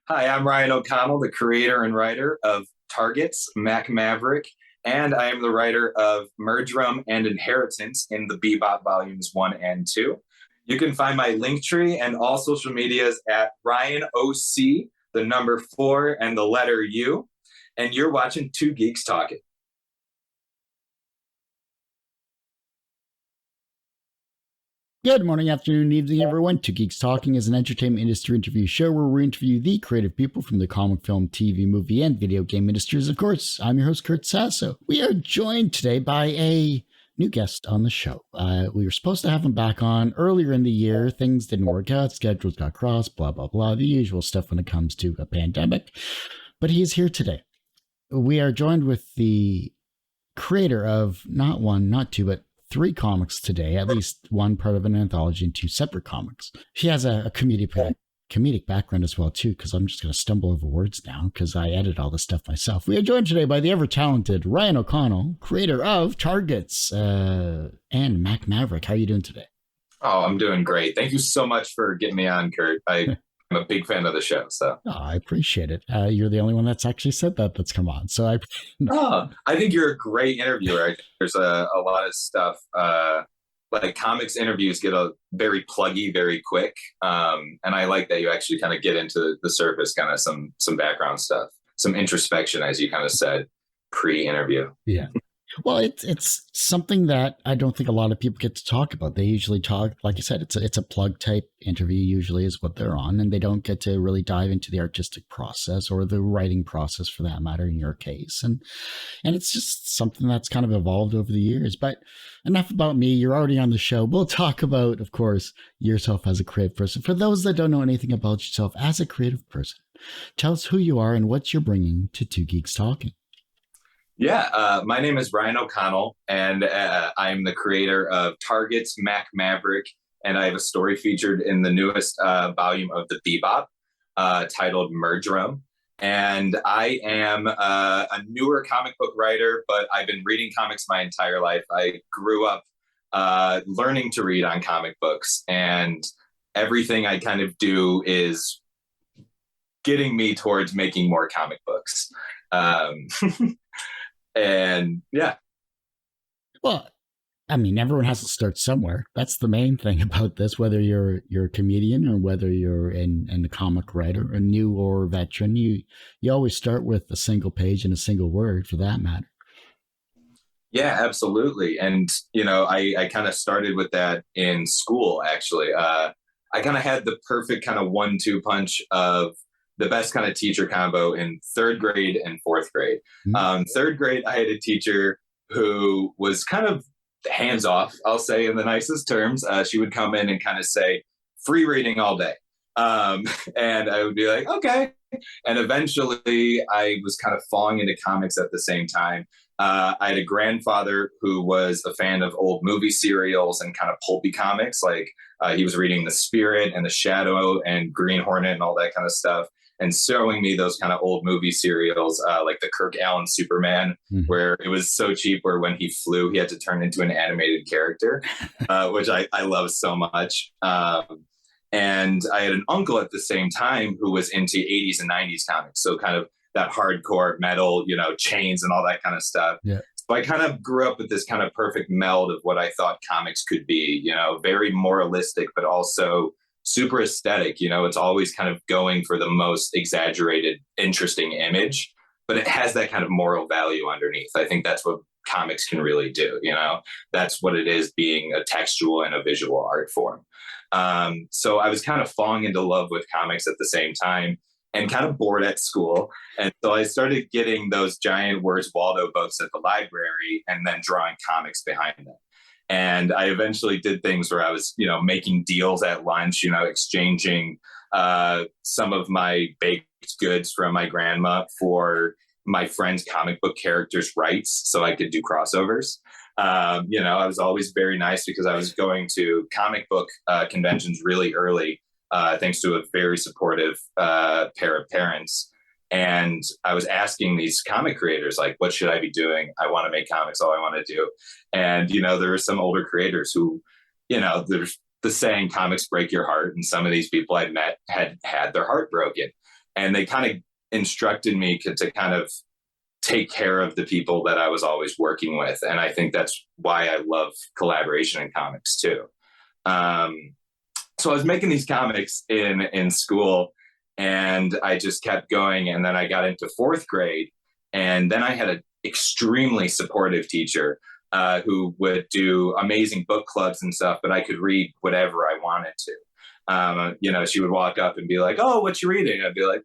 Hi, I'm Ryan O'Connell, the creator and writer of Targets, Mack Maverick, and I am the writer of Murdrum and Inheritance in the Bebop Volumes 1 and 2. You can find my link tree and all social medias at Ryan OC, the number 4 and the letter U. And you're watching Two Geeks Talking. Good morning, afternoon, evening, everyone. Two Geeks Talking is an entertainment industry interview show where we interview the creative people from the comic, film, TV, movie, and video game industries. Of course, I'm your host, Kurt Sasso. We are joined today by a new guest on the show. We were supposed to have him back on earlier in the year. Things didn't work out. Schedules got crossed, blah, blah, blah. The usual stuff when it comes to a pandemic. But he is here today. We are joined with the creator of not one, not two, but 3 comics today, at least one part of an anthology and 2 separate comics. He has a comedic background as well, too, because I'm just going to stumble over words now because I edit all this stuff myself. We are joined today by the ever-talented Ryan O'Connell, creator of Targets and Mack Maverick. How are you doing today? Oh, I'm doing great. Thank you so much for getting me on, Kurt. I'm a big fan of the show. So I appreciate it. You're the only one that's actually said that's come on. So I think you're a great interviewer. I think there's a lot of stuff. Like comics interviews get very pluggy very quick. And I like that you actually kind of get into the surface, kind of some background stuff, some introspection, as you kind of said, pre-interview. Yeah. Well, it's something that I don't think a lot of people get to talk about. They usually talk, like you said, it's a plug type interview usually is what they're on, and they don't get to really dive into the artistic process or the writing process for that matter in your case. And it's just something that's kind of evolved over the years. But enough about me. You're already on the show. We'll talk about, of course, yourself as a creative person. For those that don't know anything about yourself as a creative person, tell us who you are and what you're bringing to Two Geeks Talking. Yeah, my name is Ryan O'Connell, and I'm the creator of Targets, Mack Maverick, and I have a story featured in the newest volume of the Bebop titled Murdrum. And I am a newer comic book writer, but I've been reading comics my entire life. I grew up learning to read on comic books, and everything I kind of do is getting me towards making more comic books. And yeah. Well, I mean, everyone has to start somewhere. That's the main thing about this, whether you're a comedian or whether you're in a comic writer, a new or veteran, you always start with a single page and a single word for that matter. Yeah, absolutely. And, I kind of started with that in school, actually. I kind of had the perfect kind of 1-2 punch of the best kind of teacher combo in 3rd grade and 4th grade. 3rd grade, I had a teacher who was kind of hands off, I'll say in the nicest terms. She would come in and kind of say, free reading all day. And I would be like, okay. And eventually I was kind of falling into comics at the same time. I had a grandfather who was a fan of old movie serials and kind of pulpy comics. Like he was reading The Spirit and The Shadow and Green Hornet and all that kind of stuff, and showing me those kind of old movie serials, like the Kirk Allen Superman, where it was so cheap where when he flew, he had to turn into an animated character, which I love so much. And I had an uncle at the same time who was into 80s and 90s comics. So kind of that hardcore metal, chains and all that kind of stuff. Yeah. So I kind of grew up with this kind of perfect meld of what I thought comics could be, very moralistic, but also super aesthetic. It's always kind of going for the most exaggerated, interesting image, but it has that kind of moral value underneath. I think that's what comics can really do. That's what it is, being a textual and a visual art form. So I was kind of falling into love with comics at the same time and kind of bored at school. And so I started getting those giant Where's Waldo books at the library and then drawing comics behind them. And I eventually did things where I was, making deals at lunch, exchanging some of my baked goods from my grandma for my friend's comic book characters' rights so I could do crossovers. I was always very nice because I was going to comic book conventions really early, thanks to a very supportive pair of parents. And I was asking these comic creators, like, what should I be doing? I want to make comics, all I want to do. And, there were some older creators who, there's the saying, comics break your heart. And some of these people I met had their heart broken. and they kind of instructed me to kind of take care of the people that I was always working with. And I think that's why I love collaboration in comics too. So I was making these comics in school, and I just kept going. And then I got into fourth grade, and then I had an extremely supportive teacher who would do amazing book clubs and stuff, but I could read whatever I wanted to. She would walk up and be like, "Oh, what you reading?" I'd be like,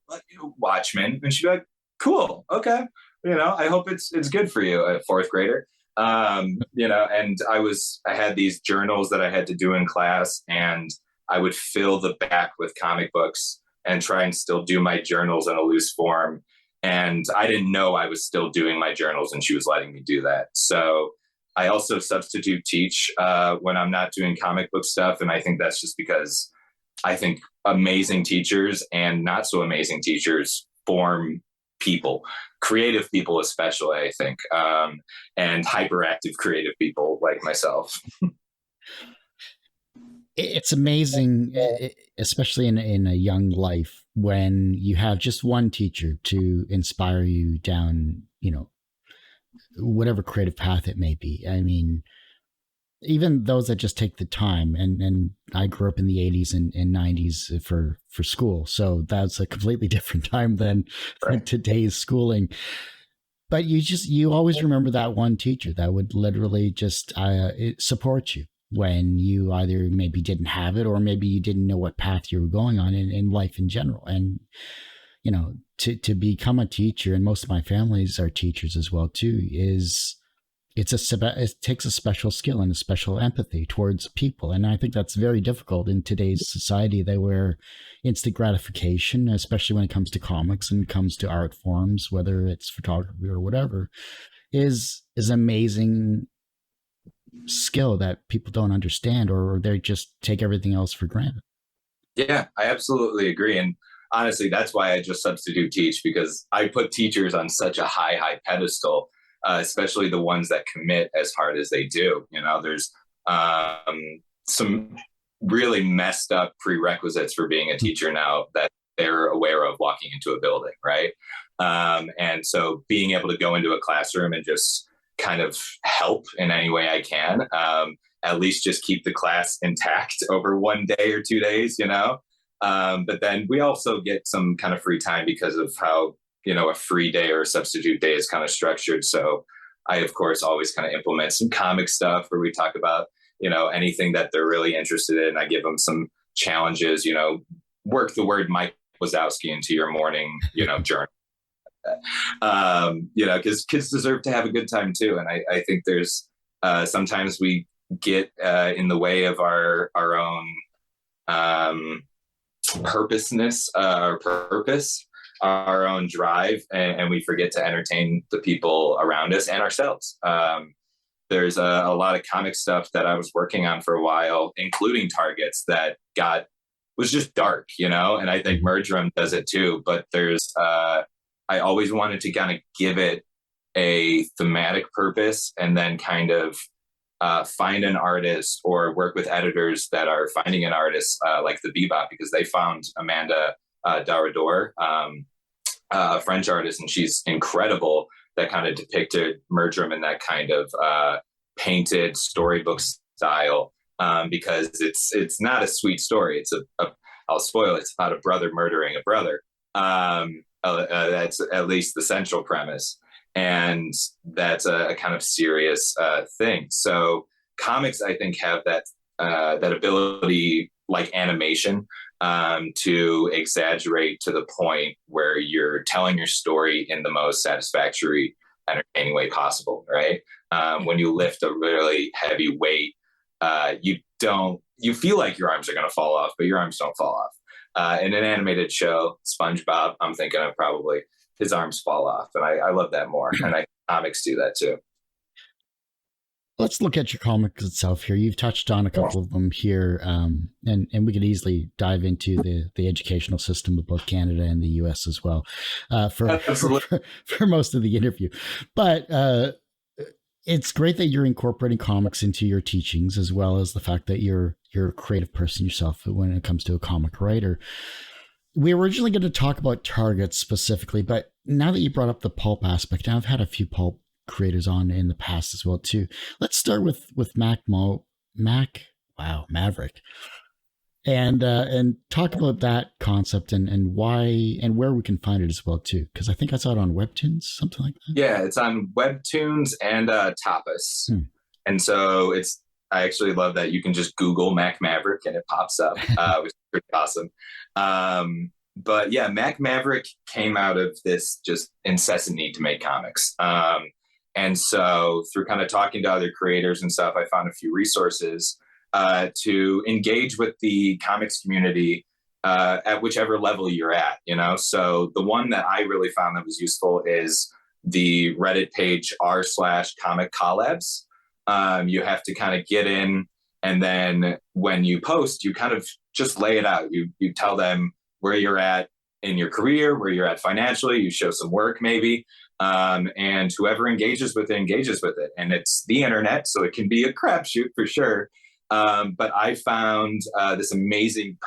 "Watchmen," and she'd be like, "Cool, okay." I hope it's good for you, a fourth grader. And I had these journals that I had to do in class, and I would fill the back with comic books and try and still do my journals in a loose form. And I didn't know I was still doing my journals, and she was letting me do that. So I also substitute teach when I'm not doing comic book stuff. And I think that's just because I think amazing teachers and not so amazing teachers form people, creative people especially, I think, and hyperactive creative people like myself. It's amazing, especially in a young life, when you have just one teacher to inspire you down, whatever creative path it may be. I mean, even those that just take the time, and I grew up in the 80s and 90s for school. So that's a completely different time than today's schooling. But you always remember that one teacher that would literally just support you when you either maybe didn't have it, or maybe you didn't know what path you were going on in life in general. And, to become a teacher, and most of my families are teachers as well too, it takes a special skill and a special empathy towards people. And I think that's very difficult in today's society, where instant gratification, especially when it comes to comics and it comes to art forms, whether it's photography or whatever, is amazing skill that people don't understand, or they just take everything else for granted. Yeah, I absolutely agree. And honestly, that's why I just substitute teach, because I put teachers on such a high pedestal, especially the ones that commit as hard as they do. There's some really messed up prerequisites for being a teacher now that they're aware of walking into a building, right? And so being able to go into a classroom and just kind of help in any way I can, at least just keep the class intact over 1 day or 2 days, but then we also get some kind of free time because of how, a free day or a substitute day is kind of structured. So I, of course, always kind of implement some comic stuff where we talk about, anything that they're really interested in. I give them some challenges, work the word Mike Wazowski into your morning, journal. Because kids deserve to have a good time too. And I think there's sometimes we get in the way of our own purpose, our own drive, and we forget to entertain the people around us and ourselves. There's a lot of comic stuff that I was working on for a while, including Targets, that was just dark, and I think Murdrum does it too. But there's I always wanted to kind of give it a thematic purpose, and then kind of find an artist or work with editors that are finding an artist like the Bebop, because they found Amanda Daurador, a French artist, and she's incredible, that kind of depicted Murdrum in that kind of painted storybook style, because it's not a sweet story. It's I'll spoil it. It's about a brother murdering a brother. That's at least the central premise. And that's a kind of serious thing. So comics, I think, have that ability, like animation, to exaggerate to the point where you're telling your story in the most satisfactory, entertaining way possible, right? When you lift a really heavy weight, you feel like your arms are going to fall off, but your arms don't fall off. In an animated show, SpongeBob, I'm thinking of probably his arms fall off. And I love that more. And I think comics do that too. Let's look at your comics itself here. You've touched on a couple of them here, and we could easily dive into the educational system of both Canada and the US as well for most of the interview. But it's great that you're incorporating comics into your teachings, as well as the fact that you're a creative person yourself when it comes to a comic writer. we were originally going to talk about targets specifically, but now that you brought up the pulp aspect, and I've had a few pulp creators on in the past as well too. Let's start with Maverick, and talk about that concept and why and where we can find it as well too. Because I think I saw it on Webtoons, something like that. Yeah, it's on Webtoons and Tapas, and so I actually love that you can just Google Mack Maverick and it pops up, which is pretty awesome. But yeah, Mack Maverick came out of this just incessant need to make comics. And so through kind of talking to other creators and stuff, I found a few resources to engage with the comics community at whichever level you're at, you know? So the one that I really found that was useful is the Reddit page r/comic collabs. You have to kind of get in, and then when you post, you kind of just lay it out. You tell them where you're at in your career, where you're at financially, you show some work maybe, and whoever engages with it. And it's the internet, so it can be a crapshoot for sure. But I found this amazing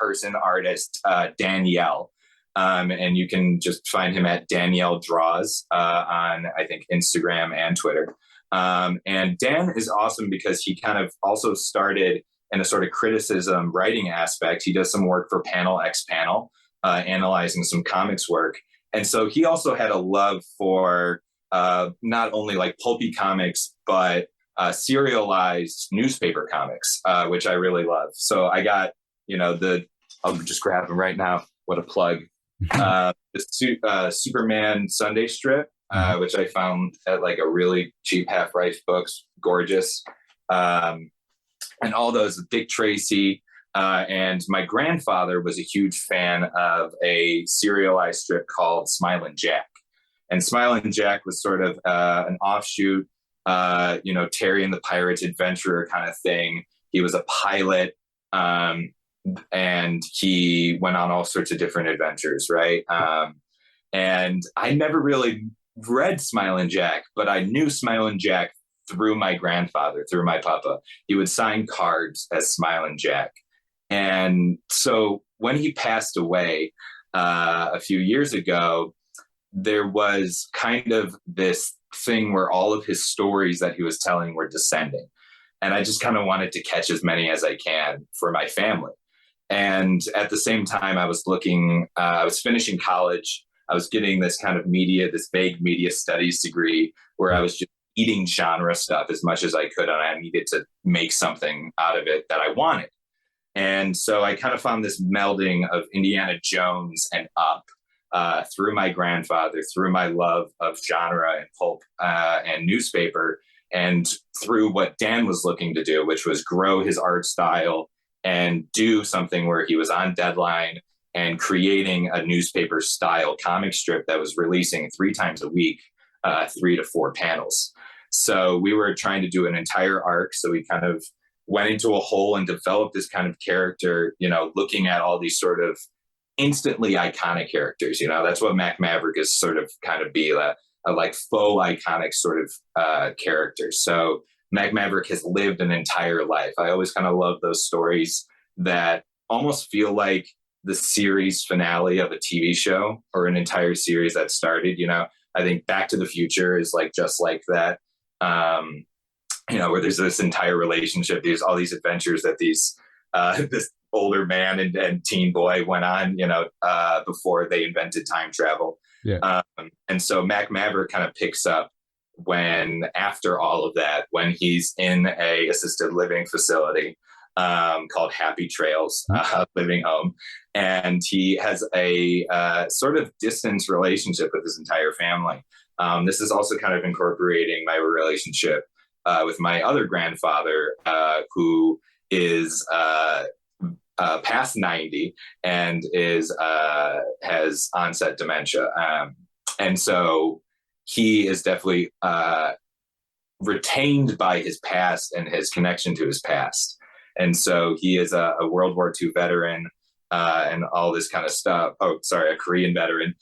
artist, Danielle, and you can just find him at Danielle Draws on, I think, Instagram and Twitter. And Dan is awesome because he kind of also started in a sort of criticism writing aspect. He does some work for Panel X Panel, analyzing some comics work. And so he also had a love for not only like pulpy comics, but serialized newspaper comics, which I really love. So I got, I'll just grab them right now. What a plug. The Superman Sunday strip, which I found at like a really cheap half-price books, gorgeous. And all those, Dick Tracy. And my grandfather was a huge fan of a serialized strip called Smilin' Jack. And Smilin' Jack was sort of an offshoot, Terry and the Pirate's Adventurer kind of thing. He was a pilot, and he went on all sorts of different adventures, right? And I never really read Smilin' Jack, but I knew Smilin' Jack through my grandfather, through my papa. He would sign cards as Smilin' Jack. And so when he passed away a few years ago, there was kind of this thing where all of his stories that he was telling were descending. And I just kind of wanted to catch as many as I can for my family. And at the same time, I was finishing college. I was getting this kind of this vague media studies degree where I was just eating genre stuff as much as I could. And I needed to make something out of it that I wanted. And so I kind of found this melding of Indiana Jones and Up through my grandfather, through my love of genre and pulp and newspaper, and through what Dan was looking to do, which was grow his art style and do something where he was on deadline and creating a newspaper style comic strip that was releasing 3 times a week, 3 to 4 panels. So we were trying to do an entire arc. So we kind of went into a hole and developed this kind of character, looking at all these sort of instantly iconic characters. That's what Mack Maverick is sort of kind of be a like faux iconic sort of character. So Mack Maverick has lived an entire life. I always kind of love those stories that almost feel like the series finale of a TV show or an entire series that started. I think Back to the Future is like just like that. Where there's this entire relationship, there's all these adventures that these this older man and teen boy went on, before they invented time travel. Yeah. And so Mack Maverick kind of picks up after all of that, when he's in a assisted living facility called Happy Trails Living Home, and he has a sort of distance relationship with his entire family. This is also kind of incorporating my relationship with my other grandfather, who is past 90 and has onset dementia. And so he is definitely retained by his past and his connection to his past. And so he is a World War II veteran and all this kind of stuff. Oh, sorry, a Korean veteran.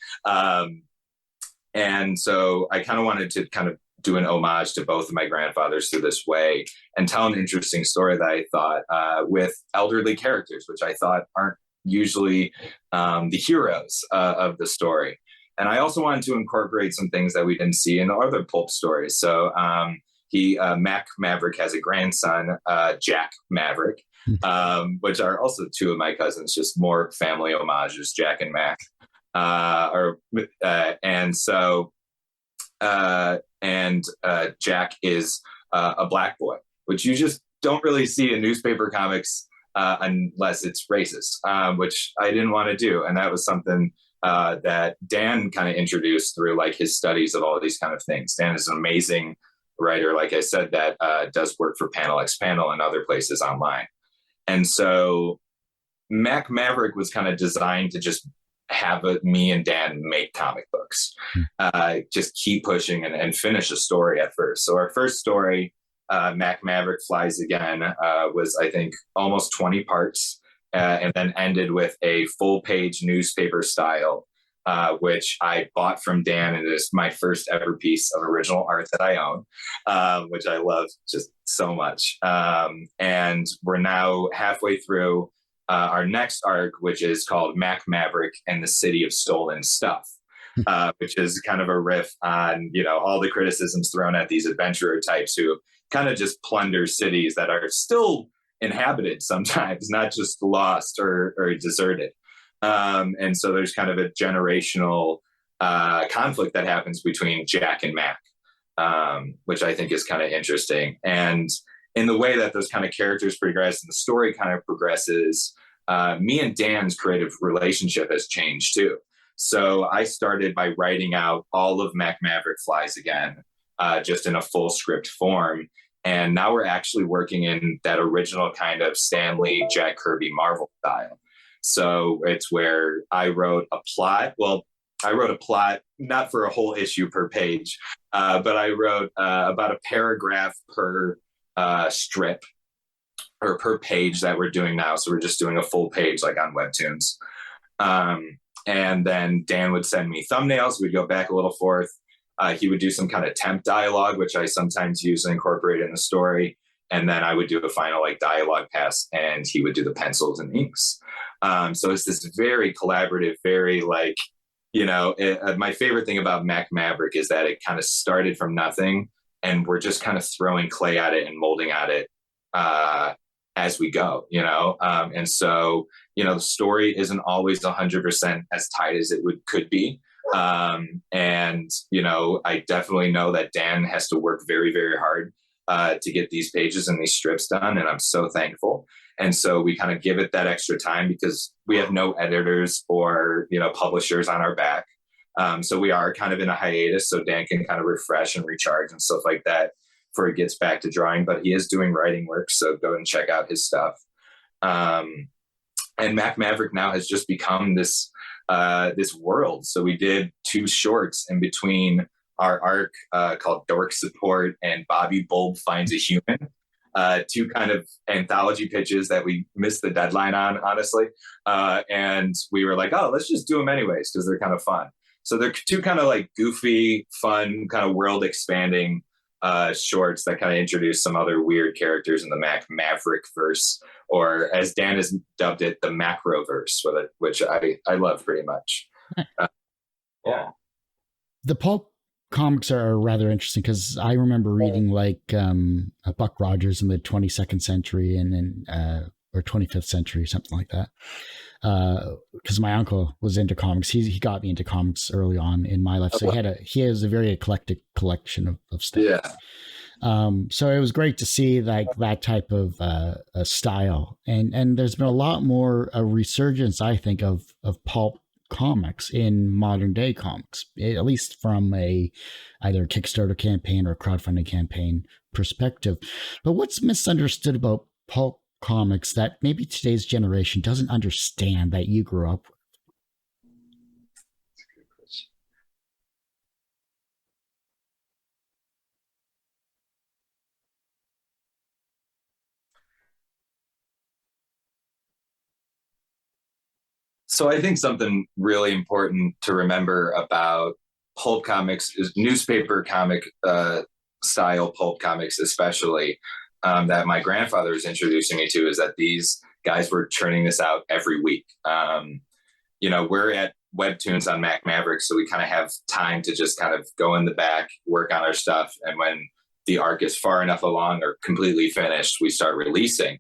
And so I kind of wanted to kind of do an homage to both of my grandfathers through this way and tell an interesting story that I thought with elderly characters, which I thought aren't usually the heroes of the story. And I also wanted to incorporate some things that we didn't see in other pulp stories. So Mack Maverick has a grandson, Jack Maverick, which are also two of my cousins, just more family homages, Jack and Mack. Jack is a black boy, which you just don't really see in newspaper comics unless it's racist, which I didn't want to do. And that was something that Dan kind of introduced through like his studies of all of these kind of things. Dan is an amazing writer, like I said, that does work for Panel X Panel and other places online. And so Mack Maverick was kind of designed to just have me and Dan make comic books, just keep pushing and finish a story at first. So our first story, Mack Maverick Flies Again, was, I think, almost 20 parts, and then ended with a full-page newspaper style, which I bought from Dan, and it is my first ever piece of original art that I own, which I love just so much. And we're now halfway through our next arc, which is called Mack Maverick and the City of Stolen Stuff, which is kind of a riff on, all the criticisms thrown at these adventurer types who kind of just plunder cities that are still inhabited sometimes, not just lost or deserted. And so there's kind of a generational conflict that happens between Jack and Mack, which I think is kind of interesting. And in the way that those kind of characters progress and the story kind of progresses, me and Dan's creative relationship has changed too. So I started by writing out all of Mack Maverick Flies Again, just in a full script form. And now we're actually working in that original kind of Stan Lee, Jack Kirby, Marvel style. So it's where I wrote a plot. Well, I wrote a plot, not for a whole issue per page, but I wrote about a paragraph per strip or per page that we're doing now. So we're just doing a full page like on Webtoons. And then Dan would send me thumbnails. We'd go back a little forth. He would do some kind of temp dialogue, which I sometimes use and incorporate in the story. And then I would do a final like dialogue pass, and he would do the pencils and inks. So it's this very collaborative, very like, my favorite thing about Mack Maverick is that it kind of started from nothing, and we're just kind of throwing clay at it and molding at it as we go, and so, the story isn't always 100% as tight as it could be. And, I definitely know that Dan has to work very, very hard to get these pages and these strips done. And I'm so thankful. And so we kind of give it that extra time because we have no editors or, publishers on our back. So we are kind of in a hiatus, so Dan can kind of refresh and recharge and stuff like that before he gets back to drawing, but he is doing writing work. So go and check out his stuff. And Mack Maverick now has just become this world. So we did 2 shorts in between our arc called Dork Support and Bobby Bulb Finds a Human. 2 kind of anthology pitches that we missed the deadline on, honestly. And we were like, oh, let's just do them anyways because they're kind of fun. So they're 2 kind of like goofy, fun, kind of world expanding shorts that kind of introduce some other weird characters in the Mack Maverick verse, or as Dan has dubbed it, the macro verse, which I love pretty much. Yeah. The pulp comics are rather interesting because I remember reading like Buck Rogers in the 22nd century and or 25th century, something like that. Because my uncle was into comics. He got me into comics early on in my life. So he has a very eclectic collection of stuff. Yeah. So it was great to see like that type of a style. And there's been a lot more a resurgence, I think, of pulp comics in modern day comics, at least from either a Kickstarter campaign or a crowdfunding campaign perspective. But what's misunderstood about pulp comics that maybe today's generation doesn't understand that you grew up with? So I think something really important to remember about pulp comics is newspaper comic style pulp comics, especially that my grandfather is introducing me to, is that these guys were churning this out every week. We're at Webtoons on Mack Maverick, so we kind of have time to just kind of go in the back, work on our stuff, and when the arc is far enough along or completely finished, we start releasing.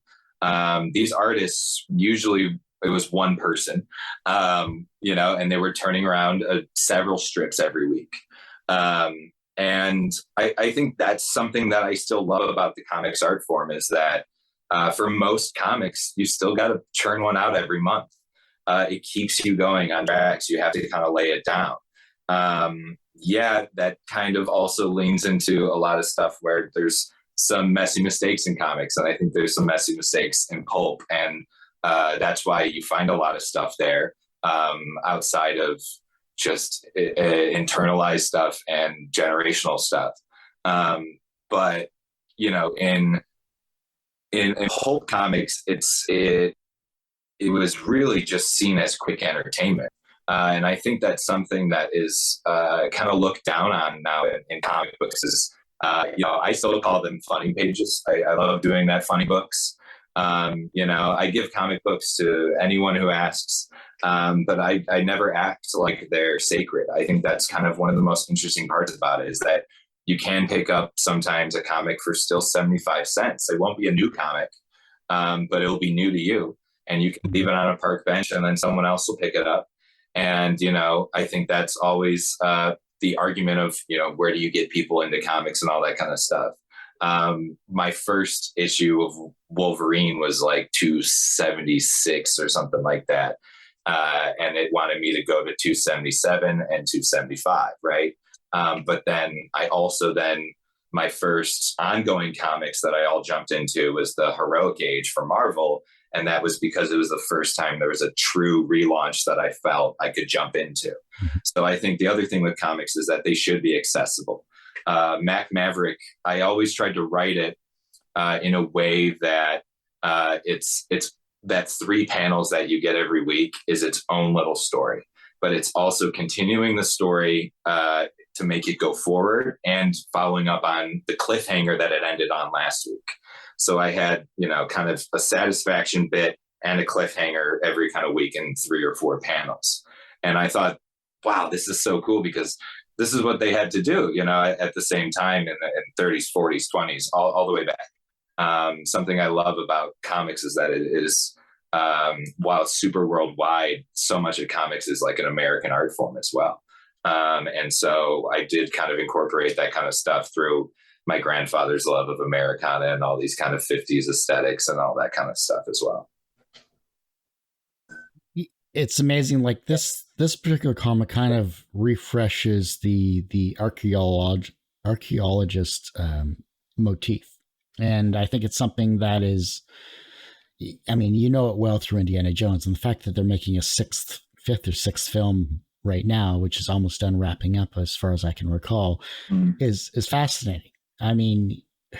These artists, usually it was one person, and they were turning around several strips every week. And I think that's something that I still love about the comics art form, is that for most comics, you still got to churn one out every month. It keeps you going on tracks. You have to kind of lay it down. That kind of also leans into a lot of stuff where there's some messy mistakes in comics. And I think there's some messy mistakes in pulp. And that's why you find a lot of stuff there outside of just internalized stuff and generational stuff. But, in pulp comics, it was really just seen as quick entertainment. And I think that's something that is kind of looked down on now in comic books is, I still call them funny pages. I love doing that, funny books. I give comic books to anyone who asks, but I never act like they're sacred. I think that's kind of one of the most interesting parts about it, is that you can pick up sometimes a comic for still 75 cents. It won't be a new comic, but it'll be new to you. And you can leave it on a park bench and then someone else will pick it up. And, I think that's always the argument of, where do you get people into comics and all that kind of stuff. My first issue of Wolverine was like 276 or something like that. And it wanted me to go to 277 and 275, right? But then my first ongoing comics that I all jumped into was the Heroic Age for Marvel. And that was because it was the first time there was a true relaunch that I felt I could jump into. So I think the other thing with comics is that they should be accessible. Mack Maverick, I always tried to write it in a way that it's that 3 panels that you get every week is its own little story, but it's also continuing the story to make it go forward and following up on the cliffhanger that it ended on last week. So I had, kind of a satisfaction bit and a cliffhanger every kind of week in 3 or 4 panels. And I thought, wow, this is so cool, because this is what they had to do, at the same time in 30s, 40s, 20s, all the way back. Something I love about comics is that it is, while it's super worldwide, so much of comics is like an American art form as well. And so I did kind of incorporate that kind of stuff through my grandfather's love of Americana and all these kind of 50s aesthetics and all that kind of stuff as well. It's amazing. Like this particular comic kind of refreshes the archaeologist motif. And I think it's something that is, it well through Indiana Jones, and the fact that they're making a fifth or sixth film right now, which is almost done wrapping up as far as I can recall, is fascinating.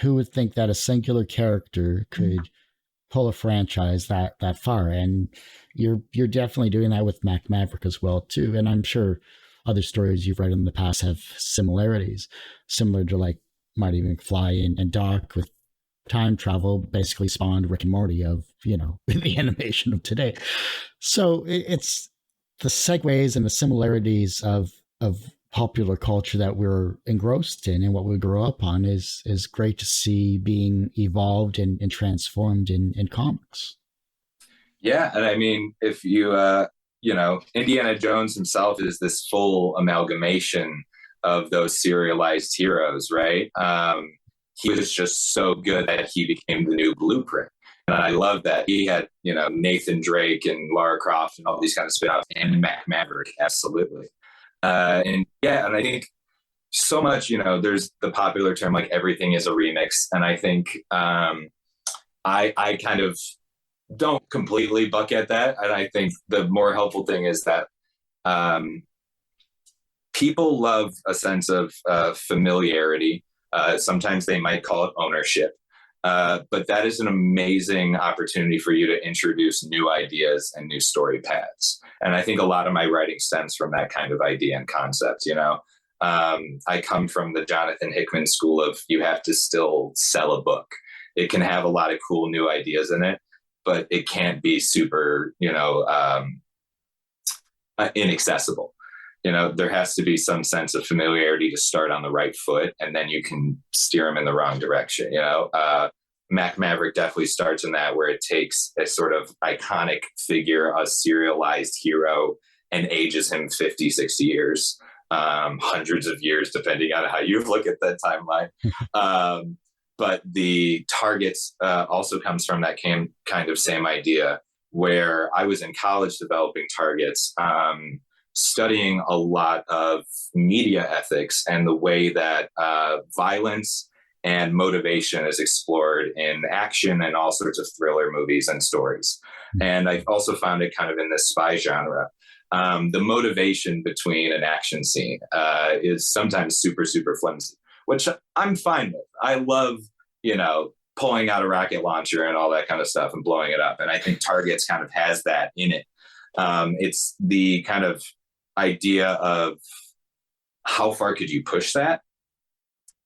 Who would think that a singular character could pull a franchise that far? And you're definitely doing that with Mack Maverick as well too. And I'm sure other stories you've read in the past have similarities, similar to like Marty McFly and Doc with time travel, basically spawned Rick and Morty of the animation of today. So it's the segues and the similarities of popular culture that we're engrossed in and what we grow up on is great to see being evolved and transformed in comics. Yeah. And if you, Indiana Jones himself is this full amalgamation of those serialized heroes, right? He was just so good that he became the new blueprint. And I love that he had, Nathan Drake and Lara Croft and all these kind of spin-offs, and Mack Maverick. Absolutely. And I think so much, there's the popular term, like everything is a remix. And I think I kind of don't completely buck at that. And I think the more helpful thing is that people love a sense of familiarity. Sometimes they might call it ownership. But that is an amazing opportunity for you to introduce new ideas and new story paths. And I think a lot of my writing stems from that kind of idea and concept. I come from the Jonathan Hickman school of you have to still sell a book. It can have a lot of cool new ideas in it, but it can't be super, inaccessible. There has to be some sense of familiarity to start on the right foot, and then you can steer them in the wrong direction. Mack Maverick definitely starts in that, where it takes a sort of iconic figure, a serialized hero, and ages him 50, 60 years, hundreds of years, depending on how you look at that timeline. But the targets also comes from that kind of same idea, where I was in college developing targets, studying a lot of media ethics and the way that violence and motivation is explored in action and all sorts of thriller movies and stories. And I've also found it kind of in the spy genre. The motivation between an action scene is sometimes super, super flimsy, which I'm fine with. I love, pulling out a rocket launcher and all that kind of stuff and blowing it up. And I think Targets kind of has that in it. It's the kind of idea of how far could you push that?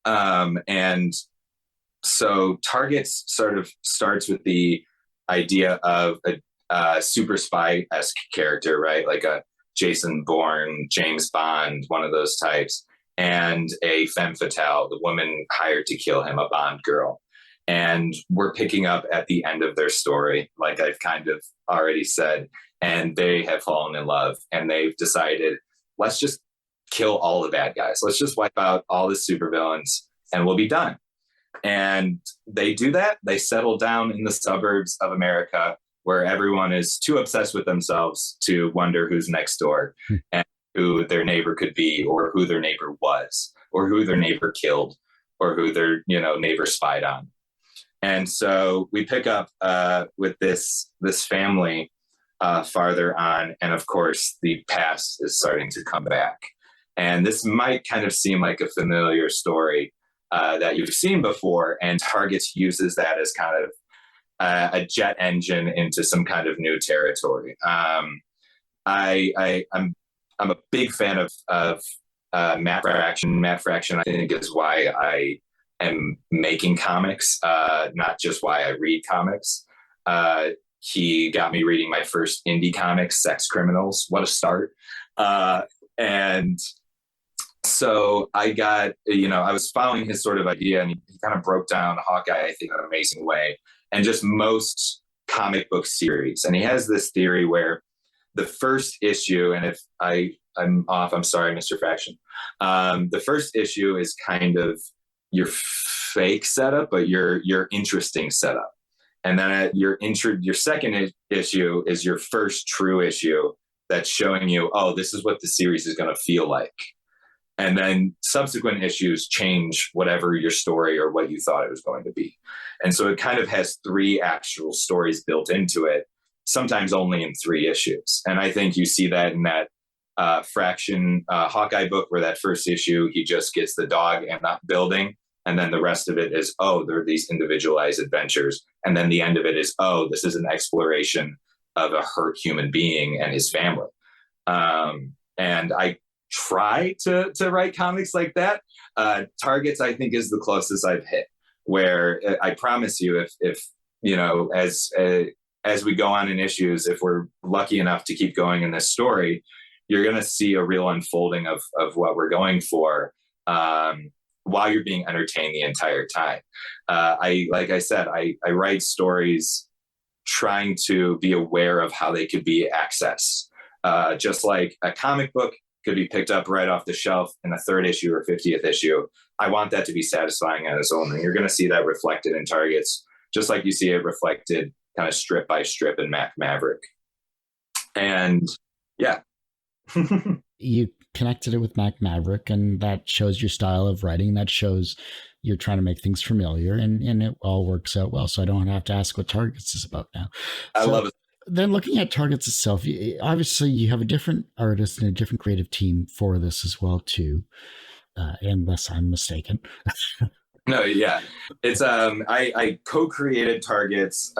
And so Targets sort of starts with the idea of a super spy-esque character, right? Like a Jason Bourne, James Bond, one of those types, and a femme fatale, the woman hired to kill him, a Bond girl. And we're picking up at the end of their story, like I've kind of already said, and they have fallen in love, and they've decided, let's just kill all the bad guys. Let's just wipe out all the supervillains and we'll be done. And they do that. They settle down in the suburbs of America, where everyone is too obsessed with themselves to wonder who's next door and who their neighbor could be, or who their neighbor was, or who their neighbor killed, or who their neighbor spied on. And so we pick up with this family farther on, and of course the past is starting to come back. And this might kind of seem like a familiar story that you've seen before, and Targets uses that as kind of a jet engine into some kind of new territory. I'm a big fan of Matt Fraction. Matt Fraction, I think, is why I am making comics, not just why I read comics. He got me reading my first indie comics, Sex Criminals. What a start. And so I got, I was following his sort of idea, and he kind of broke down Hawkeye, I think, in an amazing way, and just most comic book series. And he has this theory where the first issue, and if I'm off, I'm sorry, Mr. Fraction. The first issue is kind of your fake setup, but your interesting setup. And then your second issue is your first true issue that's showing you, oh, this is what the series is going to feel like. And then subsequent issues change whatever your story or what you thought it was going to be. And so it kind of has three actual stories built into it, sometimes only in 3 issues. And I think you see that in that Fraction Hawkeye book, where that first issue, he just gets the dog and that building. And then the rest of it is, oh, there are these individualized adventures. And then the end of it is, oh, this is an exploration of a hurt human being and his family. And I try to write comics like that. Targets, I think, is the closest I've hit, where I promise you, if as we go on in issues, if we're lucky enough to keep going in this story, you're going to see a real unfolding of what we're going for, while you're being entertained the entire time. Like I said, I write stories trying to be aware of how they could be accessed. Just like a comic book could be picked up right off the shelf in a 3rd issue or 50th issue. I want that to be satisfying on its own. And you're going to see that reflected in Targets, just like you see it reflected kind of strip by strip in Mack Maverick. And yeah. You connected it with Mack Maverick, and that shows your style of writing. That shows you're trying to make things familiar, and it all works out well. So I don't have to ask what Targets is about now. I love it. Then looking at Targets itself, obviously you have a different artist and a different creative team for this as well too, unless I'm mistaken. No, yeah. It's I co-created Targets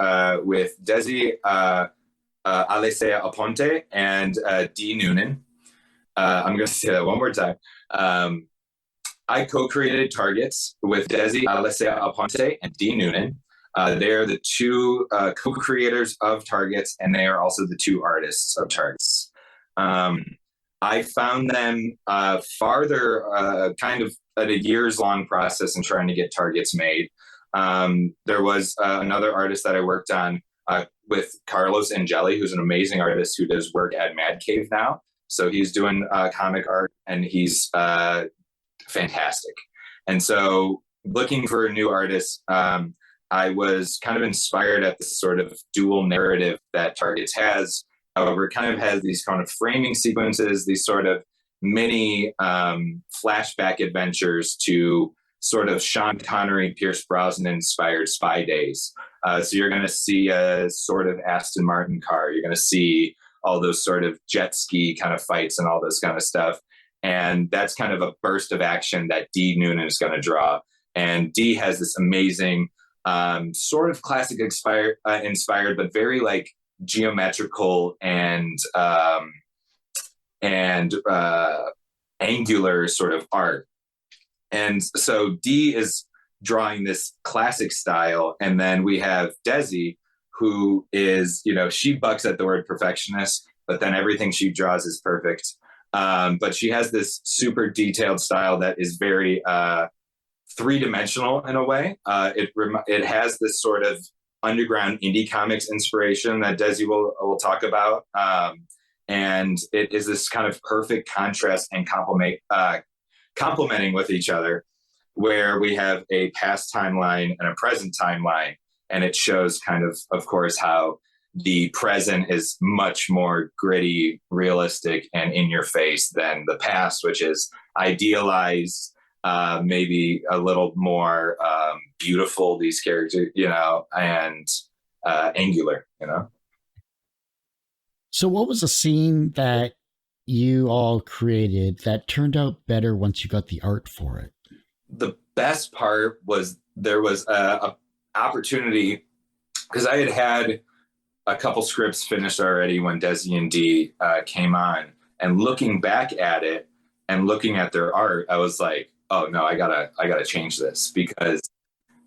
with Desi, Alicea-Aponte, and D. Noonan. I'm going to say that one more time. I co-created Targets with Desi, Alicea-Aponte, and D. Noonan. They're the two co-creators of Targets, and they are also the two artists of Targets. I found them farther, kind of at a years-long process in trying to get Targets made. There was another artist that I worked on with Carlos Angeli, who's an amazing artist who does work at Mad Cave now. So he's doing comic art, and he's fantastic. And so looking for a new artist, I was kind of inspired at this sort of dual narrative that Targets has. However, it kind of has these kind of framing sequences, these sort of mini flashback adventures to sort of Sean Connery, Pierce Brosnan inspired spy days. So you're going to see a sort of Aston Martin car. You're going to see all those sort of jet ski kind of fights and all this kind of stuff. And that's kind of a burst of action that D. Noonan is going to draw. And D has this amazing sort of classic inspired, but very like geometrical and angular sort of art. And so D is drawing this classic style. And then we have Desi, who is, she bucks at the word perfectionist, but then everything she draws is perfect. But she has this super detailed style that is very three-dimensional in a way. It has this sort of underground indie comics inspiration that Desi will talk about. And it is this kind of perfect contrast and complementing with each other, where we have a past timeline and a present timeline. And it shows kind of course, how the present is much more gritty, realistic, and in your face than the past, which is idealized, maybe a little more beautiful, these characters, and angular, So what was a scene that you all created that turned out better once you got the art for it? The best part was there was a opportunity, because I had a couple scripts finished already when Desi and D came on, and looking back at it and looking at their art, I was like, oh no, I gotta change this, because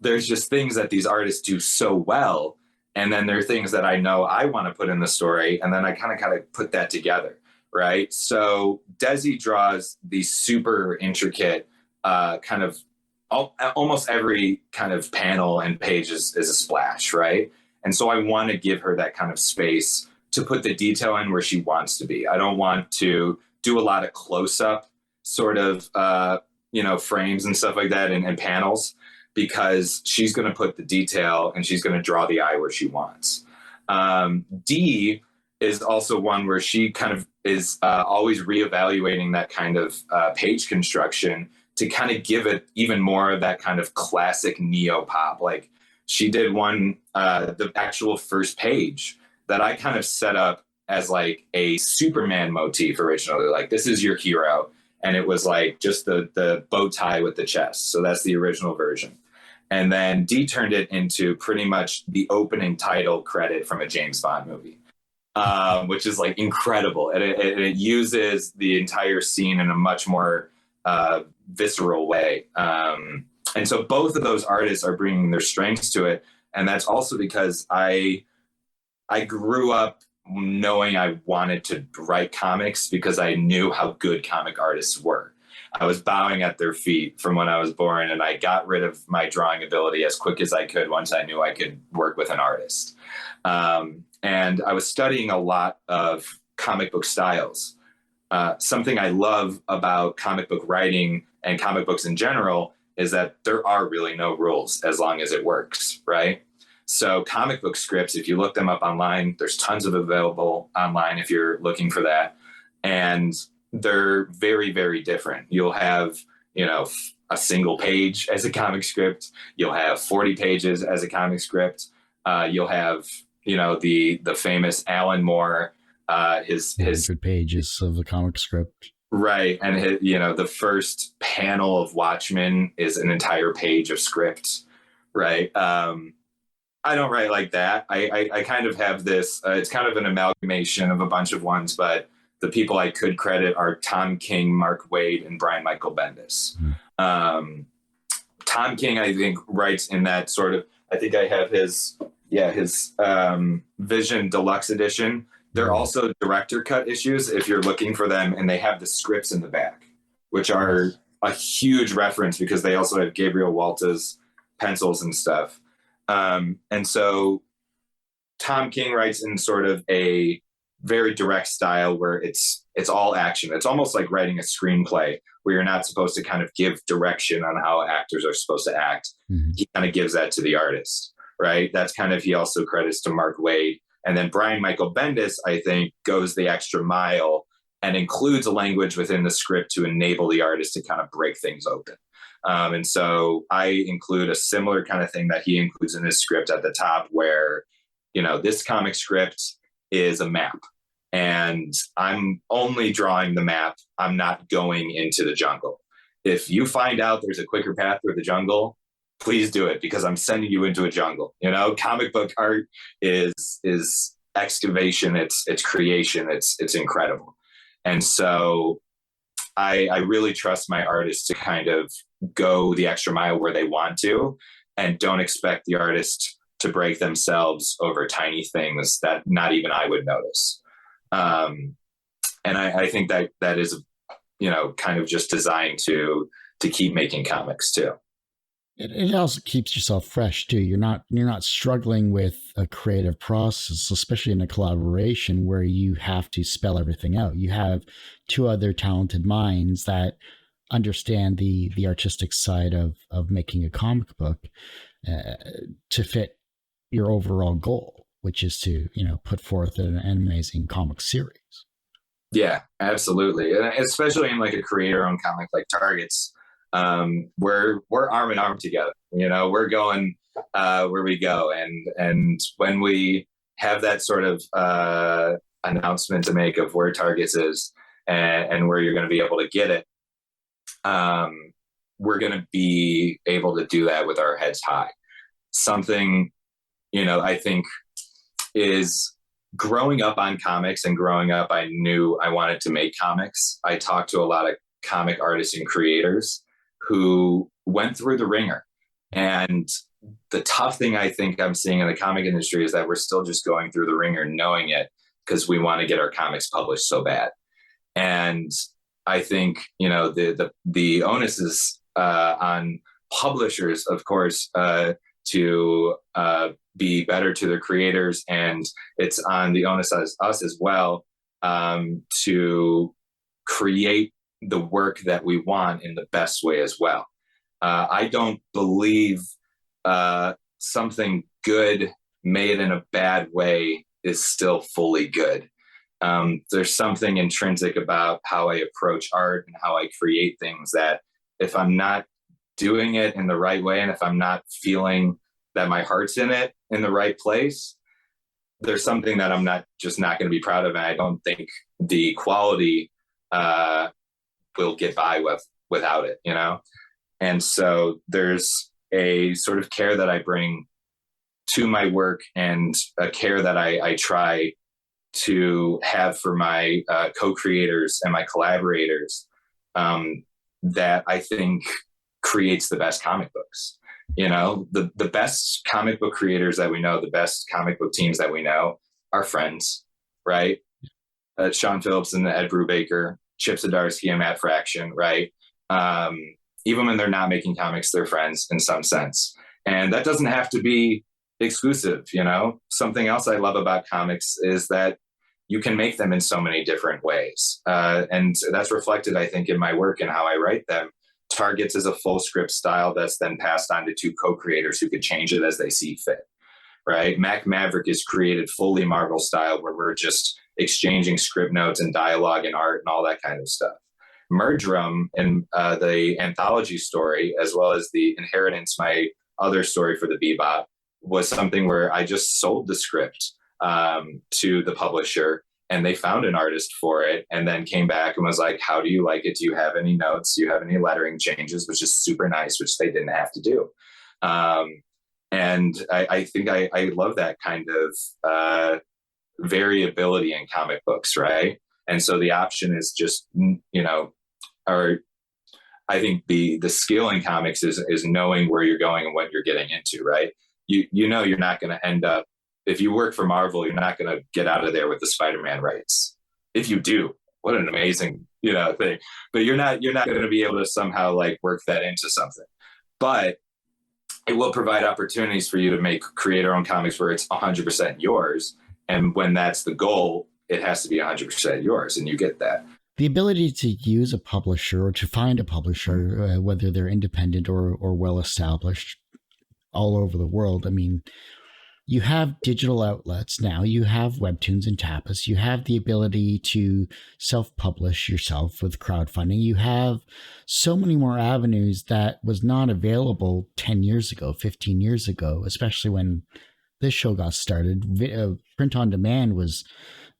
there's just things that these artists do so well, and then there are things that I know I want to put in the story, and then I kind of gotta put that together, right? So Desi draws these super intricate kind of almost every kind of panel and page is a splash, right? And so I want to give her that kind of space to put the detail in where she wants to be. I don't want to do a lot of close-up sort of, frames and stuff like that and panels, because she's going to put the detail and she's going to draw the eye where she wants. D is also one where she kind of is always reevaluating that kind of page construction to kind of give it even more of that kind of classic neo-pop. Like, she did one, the actual first page that I kind of set up as like a Superman motif originally. Like, this is your hero. And it was like just the bow tie with the chest. So that's the original version. And then D turned it into pretty much the opening title credit from a James Bond movie, which is like incredible. And it uses the entire scene in a much more visceral way. And so both of those artists are bringing their strengths to it. And that's also because I grew up knowing I wanted to write comics because I knew how good comic artists were. I was bowing at their feet from when I was born, and I got rid of my drawing ability as quick as I could once I knew I could work with an artist. And I was studying a lot of comic book styles. Something I love about comic book writing and comic books in general is that there are really no rules as long as it works, right? So comic book scripts, if you look them up online, there's tons of available online if you're looking for that. And they're very, very different. You'll have, a single page as a comic script. You'll have 40 pages as a comic script. You'll have, the famous Alan Moore, his 100 pages of a comic script. Right. And the first panel of Watchmen is an entire page of script. Right. I don't write like that. I kind of have this, it's kind of an amalgamation of a bunch of ones, but the people I could credit are Tom King, Mark Waid, and Brian Michael Bendis. Tom King, I think, writes in that sort of, I think I have his Vision Deluxe Edition. They're also director cut issues if you're looking for them, and they have the scripts in the back, which are a huge reference because they also have Gabriel Walta's pencils and stuff. And so Tom King writes in sort of a very direct style where it's all action. It's almost like writing a screenplay where you're not supposed to kind of give direction on how actors are supposed to act. Mm-hmm. He kind of gives that to the artist, right? That's kind of, he also credits to Mark Waid. And then Brian Michael Bendis, I think, goes the extra mile and includes a language within the script to enable the artist to kind of break things open. And so I include a similar kind of thing that he includes in his script at the top where, you know, this comic script is a map and I'm only drawing the map. I'm not going into the jungle. If you find out there's a quicker path through the jungle, please do it because I'm sending you into a jungle. You know, comic book art is excavation. It's creation. It's incredible. And so I really trust my artists to kind of go the extra mile where they want to and don't expect the artist to break themselves over tiny things that not even I would notice. And I think that is, you know, kind of just designed to keep making comics too. It also keeps yourself fresh too. You're not struggling with a creative process, especially in a collaboration where you have to spell everything out. You have two other talented minds that understand the artistic side of making a comic book to fit your overall goal, which is to, you know, put forth an amazing comic series. Yeah, absolutely. And especially in like a creator-owned comic like Target's, we're arm in arm together. You know, we're going where we go, and when we have that sort of announcement to make of where Target's is and where you're going to be able to get it, we're going to be able to do that with our heads high. Something, you know, I think is growing up on comics and growing up, I knew I wanted to make comics. I talked to a lot of comic artists and creators who went through the ringer. And the tough thing I think I'm seeing in the comic industry is that we're still just going through the ringer, knowing it because we want to get our comics published so bad. And I think, you know, the onus is on publishers, of course, to be better to their creators. And it's on the onus as us as well to create the work that we want in the best way as well. I don't believe something good made in a bad way is still fully good. There's something intrinsic about how I approach art and how I create things that if I'm not doing it in the right way and if I'm not feeling that my heart's in it in the right place, there's something that I'm not going to be proud of. And I don't think the quality will get by without it, you know? And so there's a sort of care that I bring to my work and a care that I try to have for my co-creators and my collaborators that I think creates the best comic books. You know, the best comic book creators that we know, the best comic book teams that we know are friends, right? Sean Phillips and Ed Brubaker, Chip Zdarsky and Matt Fraction, right? Even when they're not making comics, they're friends in some sense. And that doesn't have to be exclusive, you know? Something else I love about comics is that you can make them in so many different ways. And that's reflected, I think, in my work and how I write them. Targets is a full script style that's then passed on to two co-creators who could change it as they see fit, right? Mack Maverick is created fully Marvel style where we're just exchanging script notes and dialogue and art and all that kind of stuff. Murdrum and the anthology story, as well as the Inheritance, my other story for the Bebop, was something where I just sold the script to the publisher and they found an artist for it and then came back and was like, how do you like it? Do you have any notes? Do you have any lettering changes? Which is super nice, which they didn't have to do. And I think I love that kind of variability in comic books, right? And so the option is just, you know, or I think the skill in comics is knowing where you're going and what you're getting into, right? you know you're not going to end up, if you work for Marvel, you're not going to get out of there with the Spider-Man rights. If you do, what an amazing, thing. But you're not going to be able to somehow like work that into something. But it will provide opportunities for you to create our own comics where it's 100% yours. And when that's the goal, it has to be 100% yours, and you get that. The ability to use a publisher or to find a publisher, whether they're independent or well established all over the world. I mean, you have digital outlets now. You have Webtoons and Tapas. You have the ability to self-publish yourself with crowdfunding. You have so many more avenues that was not available 10 years ago, 15 years ago, especially when this show got started. Print on demand was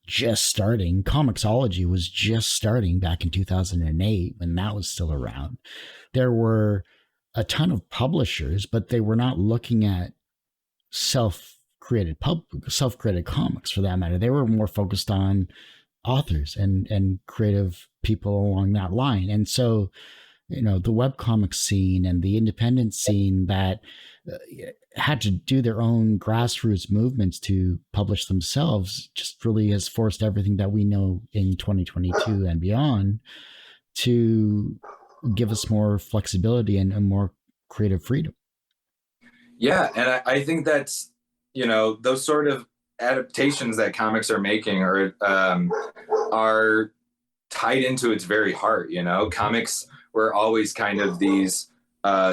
just starting. Comixology was just starting back in 2008 when that was still around. There were a ton of publishers, but they were not looking at self-created comics for that matter. They were more focused on authors and creative people along that line. And so, the webcomic scene and the independent scene that had to do their own grassroots movements to publish themselves just really has forced everything that we know in 2022 and beyond to give us more flexibility and more creative freedom. Yeah. And I think that's, those sort of adaptations that comics are making are tied into its very heart. Comics were always kind of these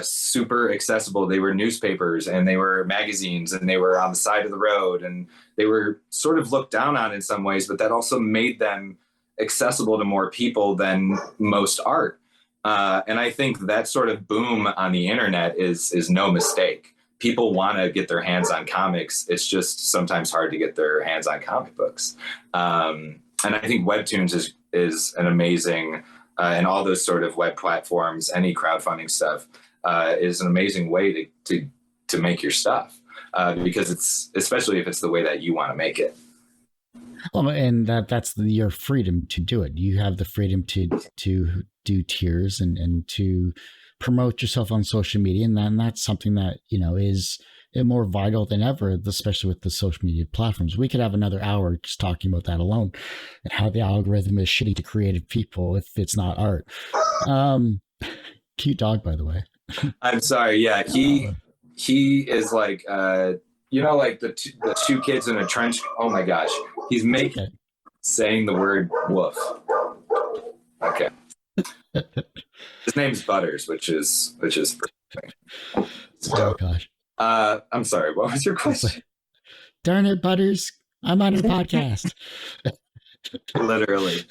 super accessible. They were newspapers and they were magazines and they were on the side of the road and they were sort of looked down on in some ways, but that also made them accessible to more people than most art. And I think that sort of boom on the internet is no mistake. People want to get their hands on comics. It's just sometimes hard to get their hands on comic books. And I think Webtoons is an amazing, and all those sort of web platforms, any crowdfunding stuff, is an amazing way to make your stuff, because it's, especially if it's the way that you want to make it. Well, and that's your freedom to do it. You have the freedom to do tiers and to promote yourself on social media, and then that's something that is more vital than ever, especially with the social media platforms. We could have another hour just talking about that alone, and how the algorithm is shitty to creative people if it's not art. Cute dog, by the way. I'm sorry. Yeah, he is like like the two kids in a trench. Oh my gosh, he's saying the word woof. Okay. His name's Butters, which is perfect. So, oh gosh. I'm sorry. What was your question? Darn it, Butters! I'm on a podcast. Literally.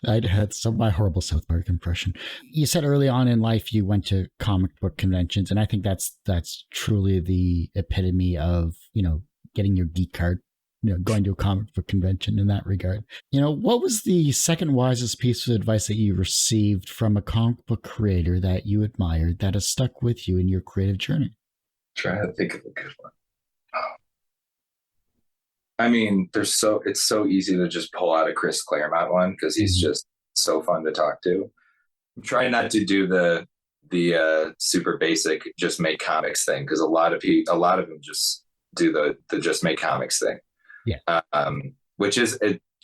I had my horrible South Park impression. You said early on in life you went to comic book conventions, and I think that's truly the epitome of getting your geek card. Going to a comic book convention in that regard. What was the second wisest piece of advice that you received from a comic book creator that you admired that has stuck with you in your creative journey? Trying to think of a good one. I mean, it's so easy to just pull out a Chris Claremont one because he's just so fun to talk to. I'm trying not to do the super basic just make comics thing, because a lot of them just do the just make comics thing. Yeah. Which is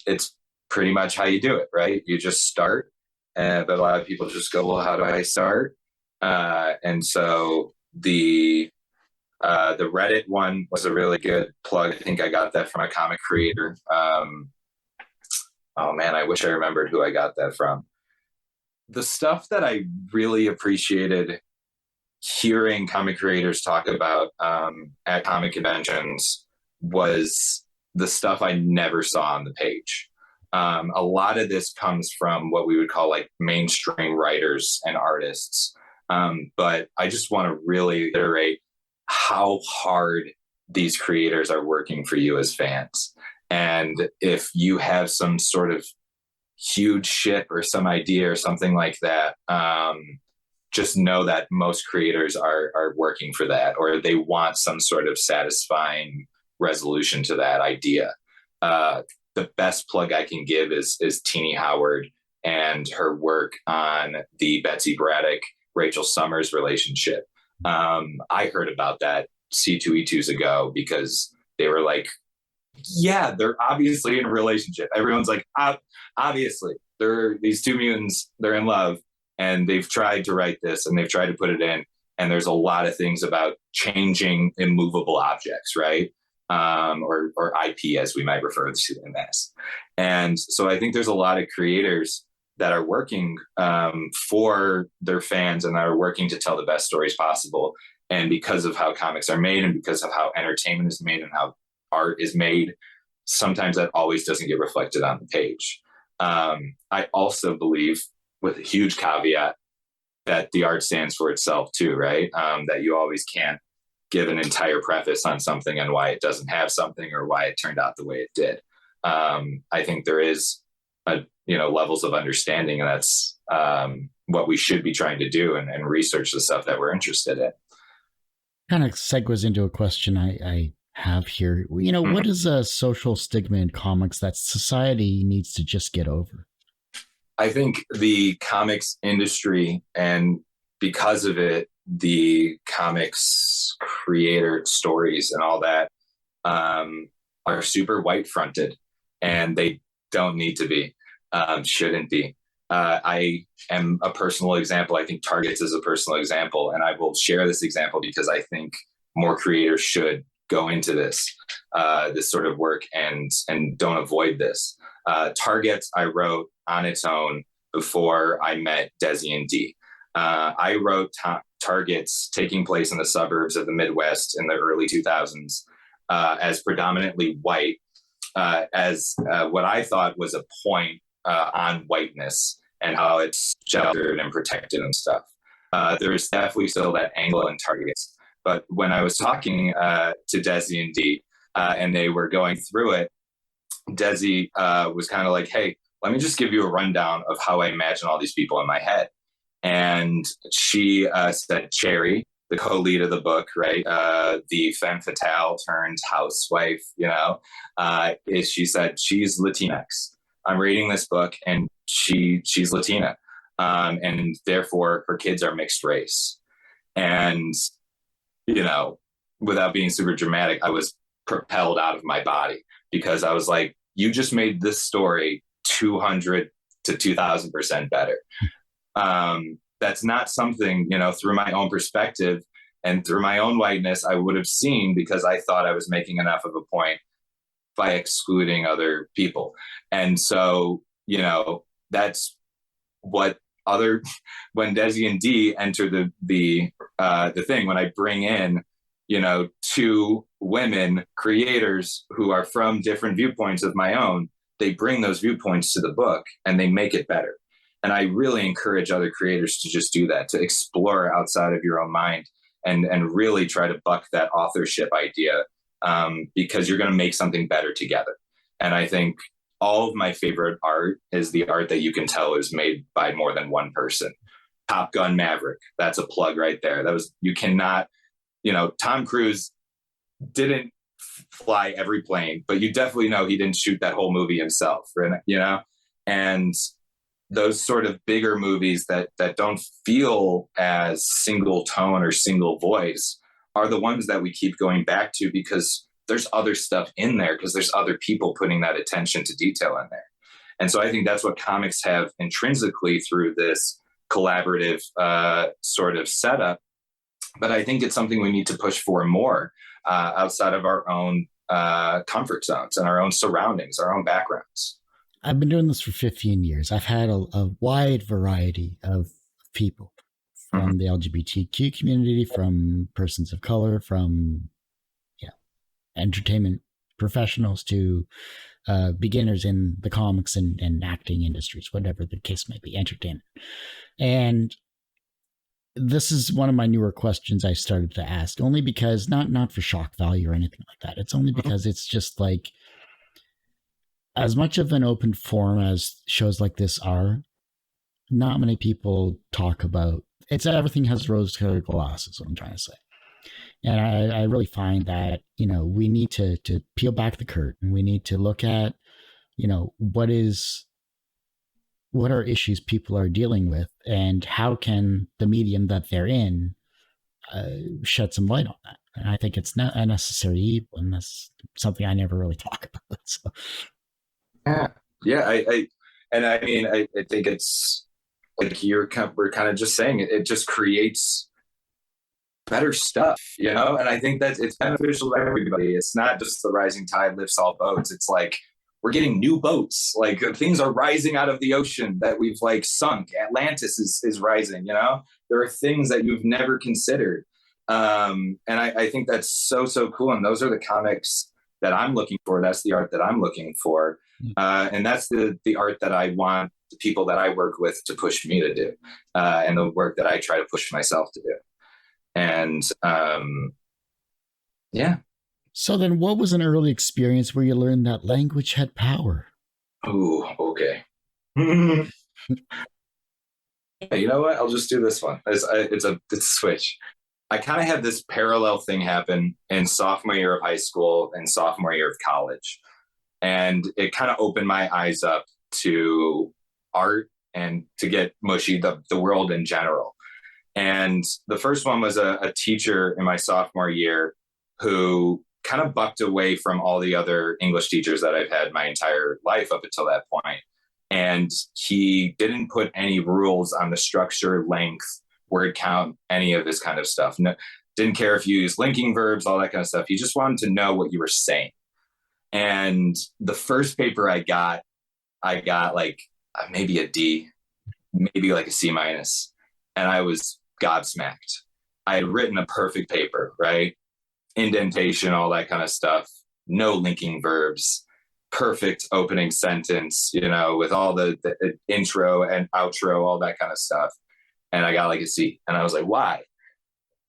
it's pretty much how you do it, right? You just start, but a lot of people just go, well, how do I start? And so the Reddit one was a really good plug. I think I got that from a comic creator. Oh man, I wish I remembered who I got that from. The stuff that I really appreciated hearing comic creators talk about at comic conventions was the stuff I never saw on the page. A lot of this comes from what we would call like mainstream writers and artists. But I just want to really iterate how hard these creators are working for you as fans. And if you have some sort of huge ship or some idea or something like that, just know that most creators are working for that, or they want some sort of satisfying resolution to that idea. The best plug I can give is Teenie Howard and her work on the Betsy Braddock, Rachel Summers relationship. I heard about that C2E2s ago, because they were like, yeah, they're obviously in a relationship. Everyone's like, obviously, they're these two mutants, they're in love, and they've tried to write this and they've tried to put it in. And there's a lot of things about changing immovable objects, right? Or IP, as we might refer to them as. And so I think there's a lot of creators that are working for their fans and that are working to tell the best stories possible. And because of how comics are made and because of how entertainment is made and how art is made, sometimes that always doesn't get reflected on the page. I also believe, with a huge caveat, that the art stands for itself too, right? That you always can't give an entire preface on something and why it doesn't have something or why it turned out the way it did. I think there is levels of understanding, and that's what we should be trying to do and research the stuff that we're interested in. Kind of segues into a question I have here. What is a social stigma in comics that society needs to just get over? I think the comics industry, and because of it, the comics creator stories and all that are super white fronted, and they don't need to be, shouldn't be. I am a personal example. I think Targets is a personal example, and I will share this example because I think more creators should go into this sort of work and don't avoid this. Targets I wrote on its own before I met Desi and Dee. I wrote Targets taking place in the suburbs of the Midwest in the early 2000s as predominantly white, as what I thought was a point on whiteness and how it's sheltered and protected and stuff. There's definitely still that angle in Targets. But when I was talking to Desi and Dee and they were going through it, Desi was kind of like, hey, let me just give you a rundown of how I imagine all these people in my head. And she said Cherry, the co-lead of the book, right? The femme fatale turned housewife, she said she's Latinx. I'm reading this book and she's Latina. And therefore her kids are mixed race. And, without being super dramatic, I was propelled out of my body because I was like, you just made this story 200 to 2000% better. That's not something, through my own perspective and through my own whiteness, I would have seen, because I thought I was making enough of a point by excluding other people. And so, that's what when Desi and Dee enter the thing, when I bring in, two women creators who are from different viewpoints of my own, they bring those viewpoints to the book and they make it better. And I really encourage other creators to just do that, to explore outside of your own mind and really try to buck that authorship idea, because you're going to make something better together. And I think all of my favorite art is the art that you can tell is made by more than one person. Top Gun Maverick, that's a plug right there. You cannot, Tom Cruise didn't fly every plane, but you definitely know he didn't shoot that whole movie himself, and those sort of bigger movies that don't feel as single tone or single voice are the ones that we keep going back to, because there's other stuff in there, because there's other people putting that attention to detail in there. And so I think that's what comics have intrinsically through this collaborative sort of setup. But I think it's something we need to push for more outside of our own comfort zones and our own surroundings, our own backgrounds. I've been doing this for 15 years. I've had a wide variety of people from the LGBTQ community, from persons of color, from entertainment professionals to beginners in the comics and acting industries, whatever the case may be, entertainment. And this is one of my newer questions I started to ask, only because not for shock value or anything like that. It's only because it's just like, as much of an open forum as shows like this are, not many people talk about it's. Everything has rose-colored glasses, what I'm trying to say. And I really find that, we need to peel back the curtain. We need to look at, what are issues people are dealing with, and how can the medium that they're in shed some light on that. And I think it's not a necessary evil, and that's something I never really talk about. So. Yeah, yeah. I think it's like we're kind of just saying it just creates better stuff, you know? And I think that it's beneficial to everybody. It's not just the rising tide lifts all boats. It's like we're getting new boats. Like things are rising out of the ocean that we've like sunk. Atlantis is rising, you know? There are things that you've never considered. And I think that's so cool. And those are the comics that I'm looking for. That's the art that I'm looking for. And that's the art that I want the people that I work with to push me to do, and the work that I try to push myself to do. And yeah. So then what was an early experience where you learned that language had power? Oh, okay. Yeah, you know what? I'll just do this one. It's a switch. I kind of had this parallel thing happen in sophomore year of high school and sophomore year of college. And it kind of opened my eyes up to art and to get mushy, the world in general. And the first one was a teacher in my sophomore year who kind of bucked away from all the other English teachers that I've had my entire life up until that point. And he didn't put any rules on the structure, length, word count, any of this kind of stuff. No, didn't care if you use linking verbs, all that kind of stuff. He just wanted to know what you were saying. And the first paper I got like maybe a D, maybe like a C minus. And I was gobsmacked. I had written a perfect paper, right? Indentation, all that kind of stuff. No linking verbs. Perfect opening sentence, you know, with all the intro and outro, all that kind of stuff. And I got like a C. And I was like, why?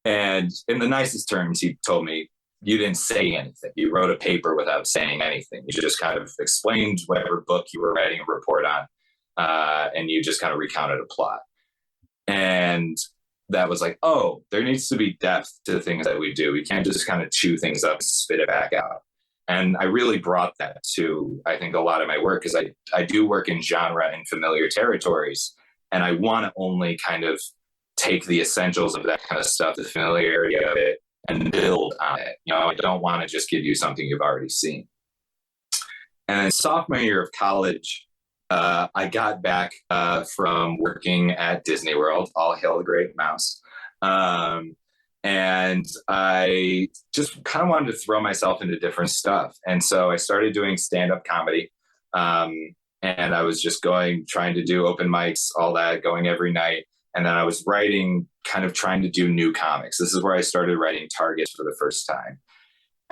And in the nicest terms, he told me, you didn't say anything. You wrote a paper without saying anything. You just kind of explained whatever book you were writing a report on. And you just kind of recounted a plot. And that was like, oh, there needs to be depth to the things that we do. We can't just kind of chew things up and spit it back out. And I really brought that to, I think, a lot of my work, because I do work in genre and familiar territories. And I want to only kind of take the essentials of that kind of stuff, the familiarity of it, and build on it. You know, I don't want to just give you something you've already seen. And then sophomore year of college, I got back from working at Disney World, all hail the great mouse. And I just kind of wanted to throw myself into different stuff. And so I started doing stand-up comedy. And I was just trying to do open mics, all that, going every night. And then I was writing, kind of trying to do new comics. This is where I started writing targets for the first time.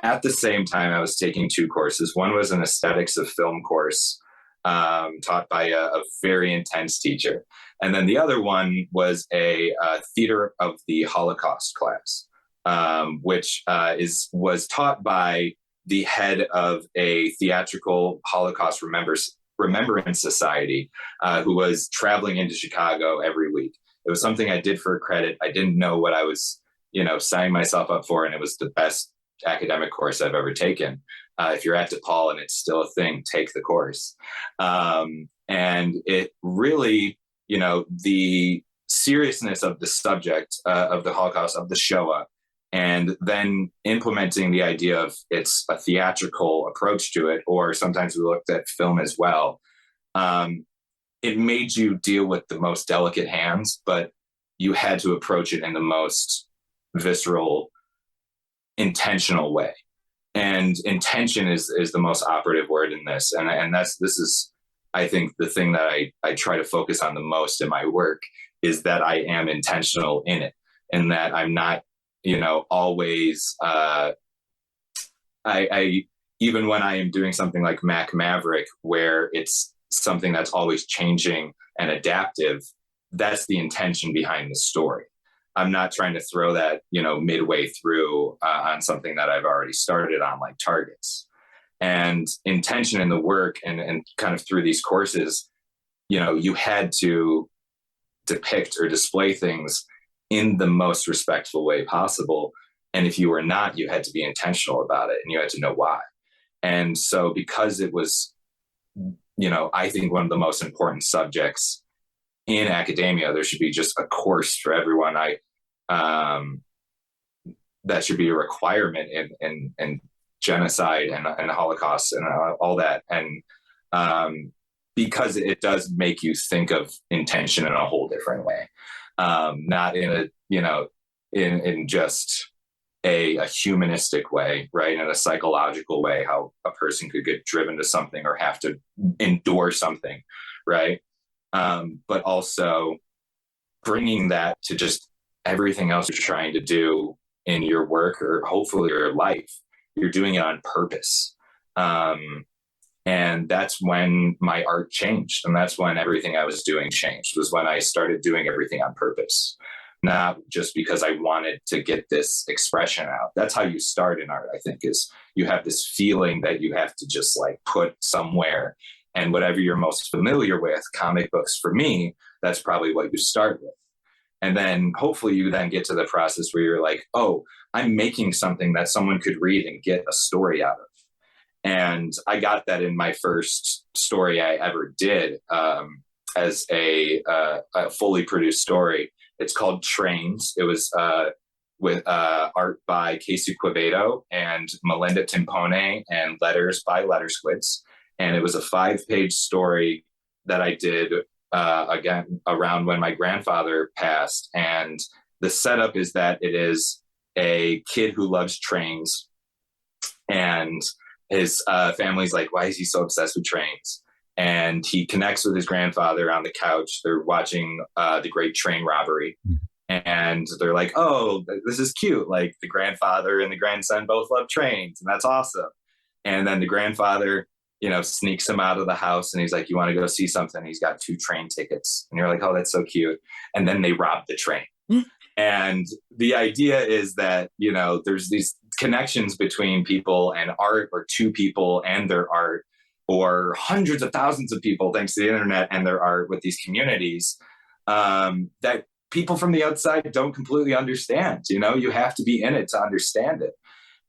At the same time, I was taking two courses. One was an aesthetics of film course, taught by a very intense teacher. And then the other one was a theater of the Holocaust class, which was taught by the head of a theatrical Holocaust Remembrance Society, who was traveling into Chicago every week. It was something I did for a credit. I didn't know what I was, signing myself up for, and it was the best academic course I've ever taken. If you're at DePaul and it's still a thing, take the course. And it really, the seriousness of the subject of the Holocaust, of the Shoah, and then implementing the idea of it's a theatrical approach to it, or sometimes we looked at film as well. It made you deal with the most delicate hands, but you had to approach it in the most visceral, intentional way. And intention is the most operative word in this. And this is, I think, the thing that I try to focus on the most in my work, is that I am intentional in it, and that I'm not, always, I even when I am doing something like Mack Maverick, where it's something that's always changing and adaptive, that's the intention behind the story. I'm not trying to throw that, midway through on something that I've already started on, like targets. And intention in the work and kind of through these courses, you had to depict or display things in the most respectful way possible. And if you were not, you had to be intentional about it, and you had to know why. And so because it was, I think one of the most important subjects in academia, there should be just a course for everyone. that should be a requirement in genocide and Holocaust and all that. And because it does make you think of intention in a whole different way, not in a, in just a humanistic way, right? In a psychological way, how a person could get driven to something or have to endure something, right? But also bringing that to just everything else you're trying to do in your work or hopefully your life. You're doing it on purpose. And that's when my art changed. And that's when everything I was doing changed, was when I started doing everything on purpose, not just because I wanted to get this expression out. That's how you start in art, I think, is you have this feeling that you have to just like put somewhere. And whatever you're most familiar with, comic books for me, that's probably what you start with. And then hopefully you then get to the process where you're like, oh, I'm making something that someone could read and get a story out of. And I got that in my first story I ever did as a fully produced story. It's called Trains. It was with art by Casey Quevedo and Melinda Timpone and letters by Letter Squids. And it was a 5-page story that I did again around when my grandfather passed. And the setup is that it is a kid who loves trains, and his family's like, why is he so obsessed with trains? And he connects with his grandfather on the couch. They're watching the Great Train Robbery. And they're like, oh, this is cute. Like the grandfather and the grandson both love trains, and that's awesome. And then the grandfather, sneaks him out of the house, and he's like, you want to go see something? He's got 2 train tickets. And you're like, oh, that's so cute. And then they rob the train. And the idea is that, there's these connections between people and art, or 2 people and their art, or hundreds of thousands of people, thanks to the internet and their art, with these communities that people from the outside don't completely understand. You have to be in it to understand it.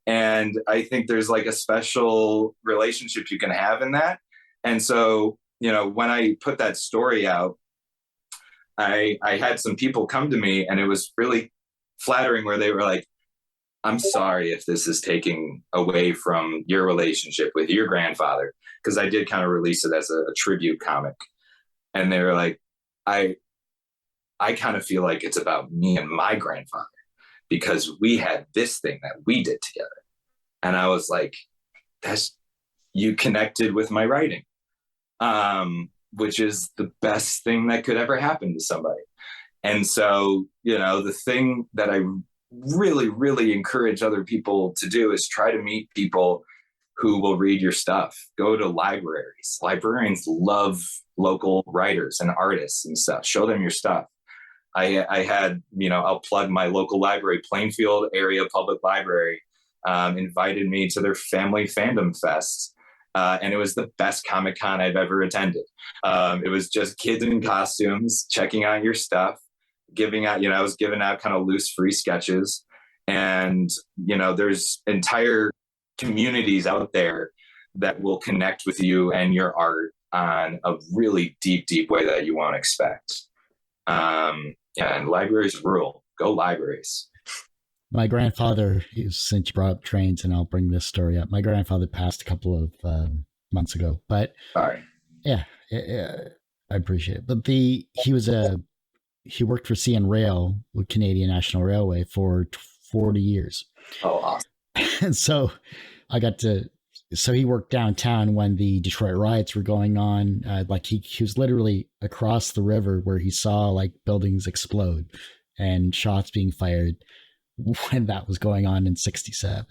And I think there's like a special relationship you can have in that. And so, when I put that story out, I had some people come to me, and it was really flattering, where they were like, I'm sorry if this is taking away from your relationship with your grandfather, because I did kind of release it as a tribute comic. And they were like, I kind of feel like it's about me and my grandfather, because we had this thing that we did together. And I was like, you connected with my writing, which is the best thing that could ever happen to somebody. And so, the thing that I really, really encourage other people to do is try to meet people who will read your stuff. Go to libraries. Librarians love local writers and artists and stuff. Show them your stuff. I had, I'll plug my local library, Plainfield Area Public Library, invited me to their family fandom fest. And it was the best Comic-Con I've ever attended. It was just kids in costumes, checking out your stuff, giving out, I was giving out kind of loose free sketches. And, there's entire communities out there that will connect with you and your art on a really deep, deep way that you won't expect. And libraries rule. Go libraries. My grandfather, since you brought up trains, and I'll bring this story up. My grandfather passed a couple of months ago, but sorry. Yeah, I appreciate it. But he worked for CN Rail with Canadian National Railway for 40 years. Oh, awesome. And so he worked downtown when the Detroit riots were going on. He was literally across the river where he saw like buildings explode and shots being fired when that was going on in 1967.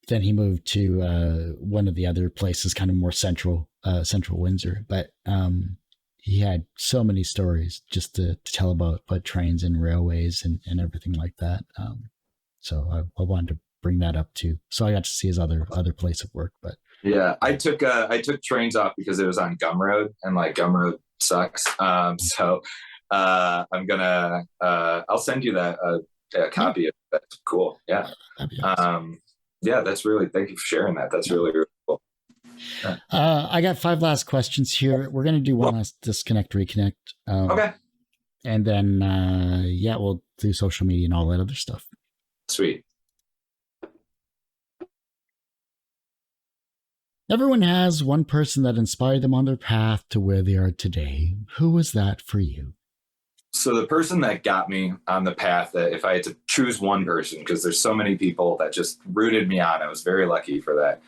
Then he moved to one of the other places, kind of more central Windsor. But he had so many stories just to tell about trains and railways and everything like that. So I wanted to bring that up too. So I got to see his other place of work. But yeah, I took trains off because it was on Gumroad, and like Gumroad sucks. So I'm gonna I'll send you that a copy of that. Cool. Yeah. Awesome. Yeah, that's really, thank you for sharing that. That's really, really cool. Yeah. I got 5 last questions here. We're going to do one last disconnect, reconnect. Okay. And then, we'll do social media and all that other stuff. Sweet. Everyone has one person that inspired them on their path to where they are today. Who was that for you? So the person that got me on the path, that if I had to choose one person, because there's so many people that just rooted me on, I was very lucky for that.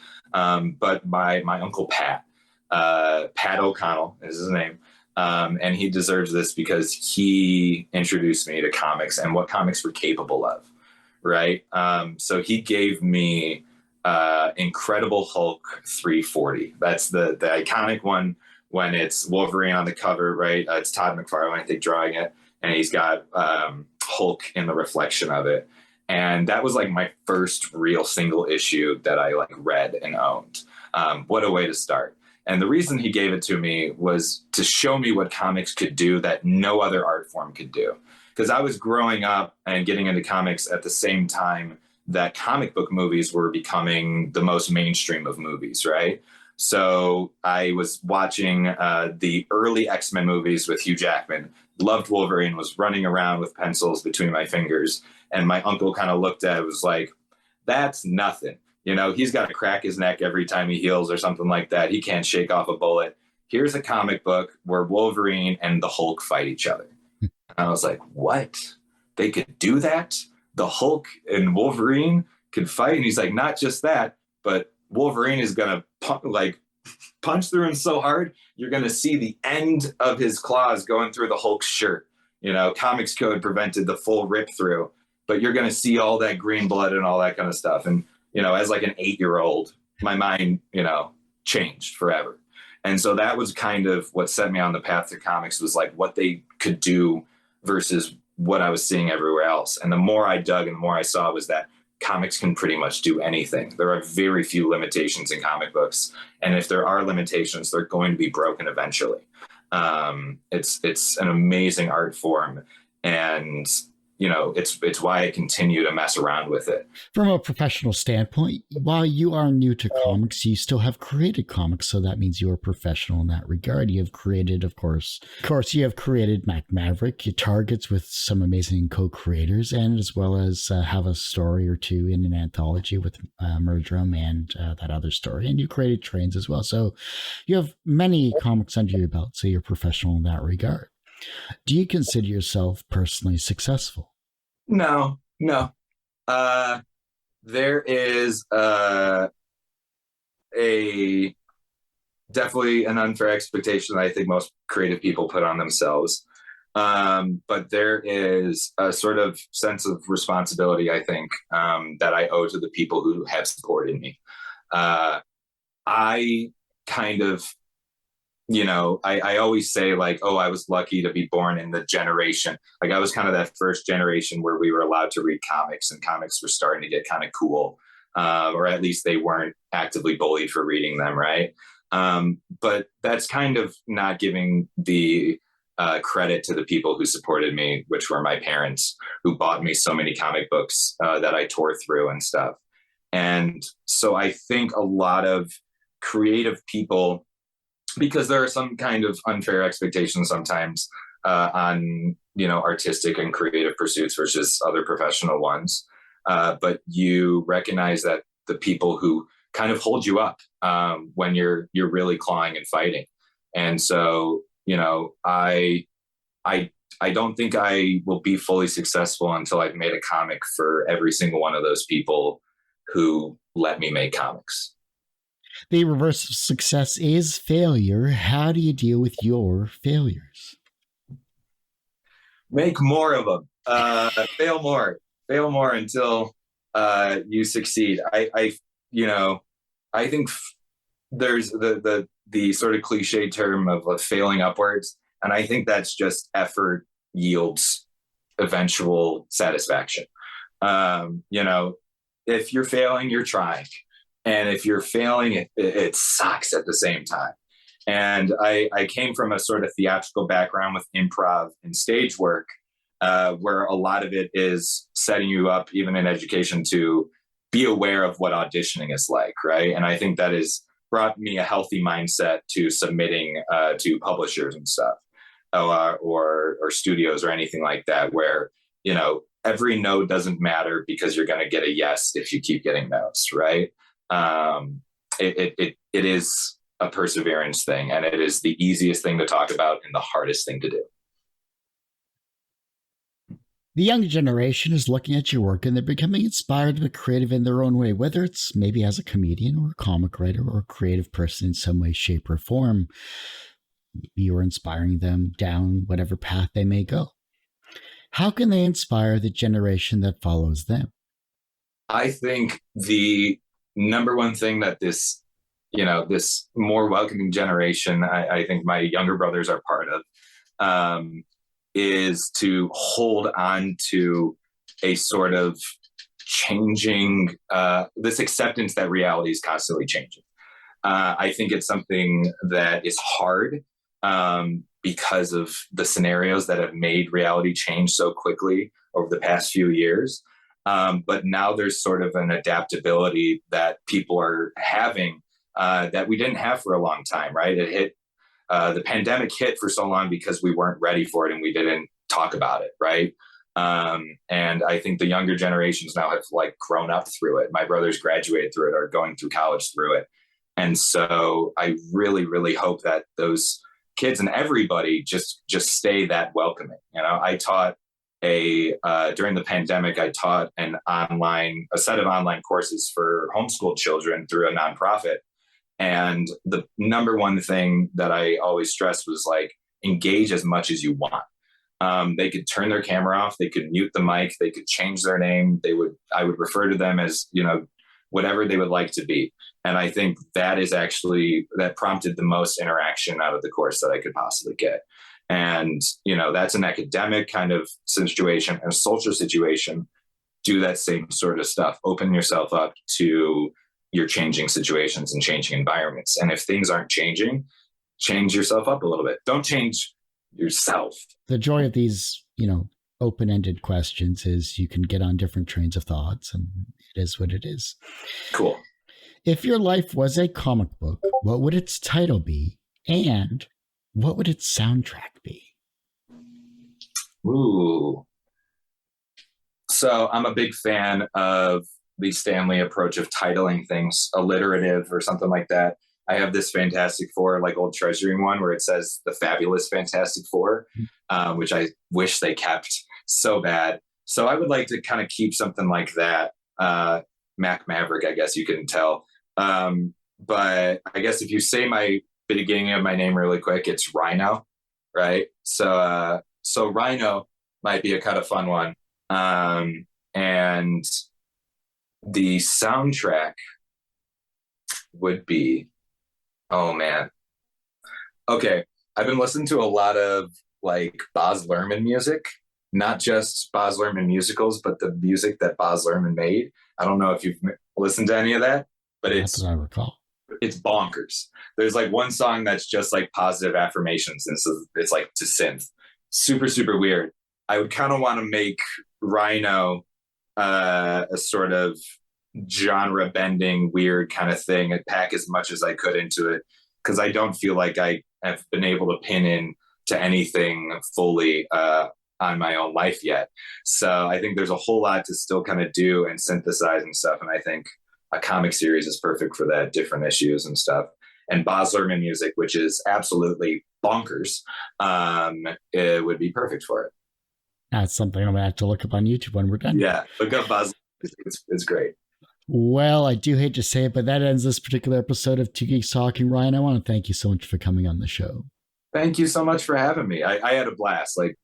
But my uncle Pat O'Connell is his name. And he deserves this because he introduced me to comics and what comics were capable of, right? So he gave me Incredible Hulk 340. That's the iconic one when it's Wolverine on the cover, right? It's Todd McFarlane, I think, drawing it, and he's got Hulk in the reflection of it. And that was like my first real single issue that I like read and owned. What a way to start. And the reason he gave it to me was to show me what comics could do that no other art form could do. Because I was growing up and getting into comics at the same time that comic book movies were becoming the most mainstream of movies, right? So I was watching the early X-Men movies with Hugh Jackman, loved Wolverine, was running around with pencils between my fingers. And my uncle kind of looked at it, was like, that's nothing. You know, he's got to crack his neck every time he heals or something like that. He can't shake off a bullet. Here's a comic book where Wolverine and the Hulk fight each other. And I was like, what? They could do that? The Hulk and Wolverine could fight? And he's like, not just that, but Wolverine is going to punch through him so hard, you're going to see the end of his claws going through the Hulk's shirt. You know, Comics Code prevented the full rip through, but you're going to see all that green blood and all that kind of stuff. And, you know, as like an 8-year-old, my mind, you know, changed forever. And so that was kind of what set me on the path to comics, was like what they could do versus what I was seeing everywhere else. And the more I dug and the more I saw was that comics can pretty much do anything. There are very few limitations in comic books. And if there are limitations, they're going to be broken eventually. It's an amazing art form. And, you know, it's why I continue to mess around with it. From a professional standpoint, while you are new to comics, you still have created comics. So that means you're a professional in that regard. You have created, of course, you have created Mack Maverick, your targets with some amazing co-creators, and as well as have a story or two in an anthology with Murdrum and that other story. And you created Trains as well. So you have many comics under your belt. So you're professional in that regard. Do you consider yourself personally successful? No. There is a definitely an unfair expectation that I think most creative people put on themselves. But there is a sort of sense of responsibility, I think, that I owe to the people who have supported me. I kind of, you know, I always say like, oh, I was lucky to be born in the generation. Like I was kind of that first generation where we were allowed to read comics and comics were starting to get kind of cool. Or at least they weren't actively bullied for reading them, right? But that's kind of not giving the credit to the people who supported me, which were my parents, who bought me so many comic books that I tore through and stuff. And so I think a lot of creative people, because there are some kind of unfair expectations sometimes on, you know, artistic and creative pursuits versus other professional ones. But you recognize that the people who kind of hold you up when you're really clawing and fighting. And so, you know, I don't think I will be fully successful until I've made a comic for every single one of those people who let me make comics. The reverse of success is failure. How do you deal with your failures? Make more of them. Fail more until you succeed. I think there's the sort of cliche term of failing upwards, and I think that's just effort yields eventual satisfaction. You know, if you're failing, you're trying. And if you're failing, it sucks at the same time. And I came from a sort of theatrical background with improv and stage work, where a lot of it is setting you up, even in education, to be aware of what auditioning is like, right? And I think that has brought me a healthy mindset to submitting to publishers and stuff, or studios or anything like that, where, you know, every no doesn't matter because you're going to get a yes if you keep getting no's, right? It is a perseverance thing, and it is the easiest thing to talk about and the hardest thing to do. The younger generation is looking at your work and they're becoming inspired to be creative in their own way, whether it's maybe as a comedian or a comic writer or a creative person in some way, shape, or form. You're inspiring them down whatever path they may go. How can they inspire the generation that follows them? I think the number one thing that this more welcoming generation, I think my younger brothers are part of, is to hold on to a sort of changing, this acceptance that reality is constantly changing. I think it's something that is hard because of the scenarios that have made reality change so quickly over the past few years. But now there's sort of an adaptability that people are having that we didn't have for a long time, right? The pandemic hit for so long because we weren't ready for it and we didn't talk about it, right? And I think the younger generations now have like grown up through it. My brothers graduated through it or going through college through it. And so I really, really hope that those kids and everybody just stay that welcoming. I taught during the pandemic, I taught a set of online courses for homeschooled children through a nonprofit. And the number one thing that I always stressed was like, engage as much as you want. They could turn their camera off. They could mute the mic. They could change their name. I would refer to them as, whatever they would like to be. And I think that prompted the most interaction out of the course that I could possibly get. And, that's an academic kind of situation and a social situation. Do that same sort of stuff. Open yourself up to your changing situations and changing environments. And if things aren't changing, change yourself up a little bit. Don't change yourself. The joy of these, open-ended questions is you can get on different trains of thoughts, and it is what it is. Cool. If your life was a comic book, what would its title be? And what would its soundtrack be? Ooh. So I'm a big fan of the Stanley approach of titling things alliterative or something like that. I have this Fantastic Four, like old Treasuring one, where it says the Fabulous Fantastic Four, which I wish they kept so bad. So I would like to kind of keep something like that. Mack Maverick, I guess you can tell. But I guess if you say my beginning of my name really quick, it's Rhino, right? So Rhino might be a kind of fun one. And the soundtrack would be, oh man. Okay. I've been listening to a lot of like Baz Luhrmann music, not just Baz Luhrmann musicals, but the music that Baz Luhrmann made. I don't know if you've listened to any of that, but That's what I recall. It's bonkers. There's like one song that's just like positive affirmations. And so it's like to synth. Super, super weird. I would kind of want to make Rhino a sort of genre bending, weird kind of thing and pack as much as I could into it. Cause I don't feel like I have been able to pin in to anything fully on my own life yet. So I think there's a whole lot to still kind of do and synthesize and stuff. And I think a comic series is perfect for that, different issues and stuff. And Baz Luhrmann music, which is absolutely bonkers, it would be perfect for it. That's something I'm going to have to look up on YouTube when we're done. Yeah, look up Baz. It's great. Well, I do hate to say it, but that ends this particular episode of Two Geeks Talking. Ryan, I want to thank you so much for coming on the show. Thank you so much for having me. I had a blast. Like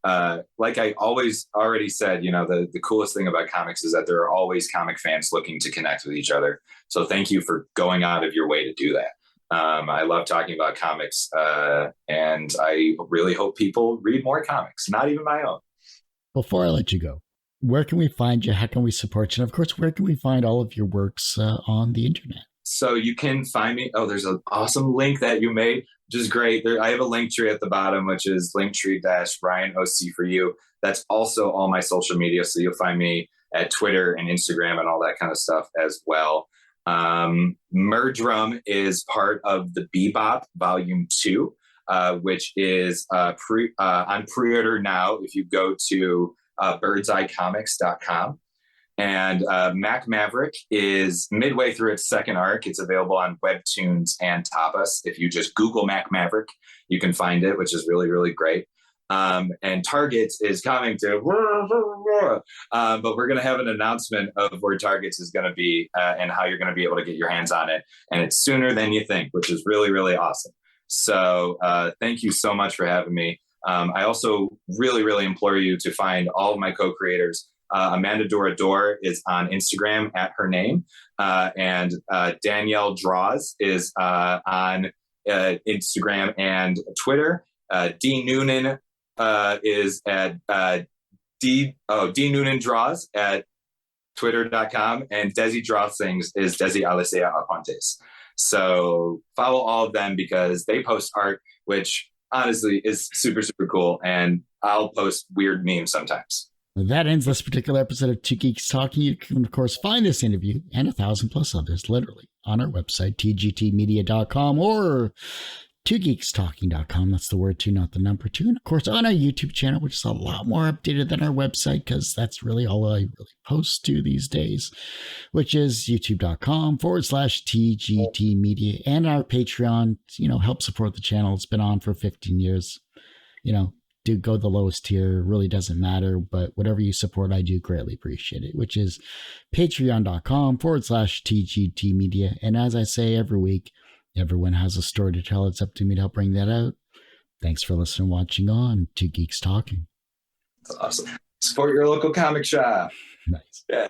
I always already said, the coolest thing about comics is that there are always comic fans looking to connect with each other. So thank you for going out of your way to do that. I love talking about comics, and I really hope people read more comics, not even my own. Before I let you go, where can we find you? How can we support you? And of course, where can we find all of your works on the internet? So you can find me. Oh, there's an awesome link that you made, which is great. I have a link tree at the bottom, which is linktree-RyanOC for you. That's also all my social media. So you'll find me at Twitter and Instagram and all that kind of stuff as well. Murdrum is part of the Bebop Volume 2, which is on pre-order now. If you go to birdseyecomics.com. And Mack Maverick is midway through its second arc. It's available on Webtoons and Tapas. If you just Google Mack Maverick, you can find it, which is really, really great. And Targets is coming to, but we're going to have an announcement of where Targets is going to be and how you're going to be able to get your hands on it. And it's sooner than you think, which is really, really awesome. So thank you so much for having me. I also really, really implore you to find all of my co-creators. Amanda Dorador is on Instagram at her name. And Danielle Draws is on Instagram and Twitter. D Noonan is at D Noonan Draws at twitter.com, and Desi Draws Things is Desi Alicea-Aponte. So follow all of them because they post art, which honestly is super, super cool. And I'll post weird memes sometimes. That ends this particular episode of Two Geeks Talking. You can, of course, find this interview and 1,000+ others literally on our website, tgtmedia.com or twogeekstalking.com. That's the word two, not the number two. And, of course, on our YouTube channel, which is a lot more updated than our website because that's really all I really post to these days, which is youtube.com/TGTmedia. And our Patreon, help support the channel. It's been on for 15 years. Do go the lowest tier, really doesn't matter, but whatever you support, I do greatly appreciate it, which is patreon.com/TGTmedia. And as I say every week, everyone has a story to tell. It's up to me to help bring that out. Thanks for listening and watching on Two Geeks Talking. That's awesome. Support your local comic shop. Nice. Yeah.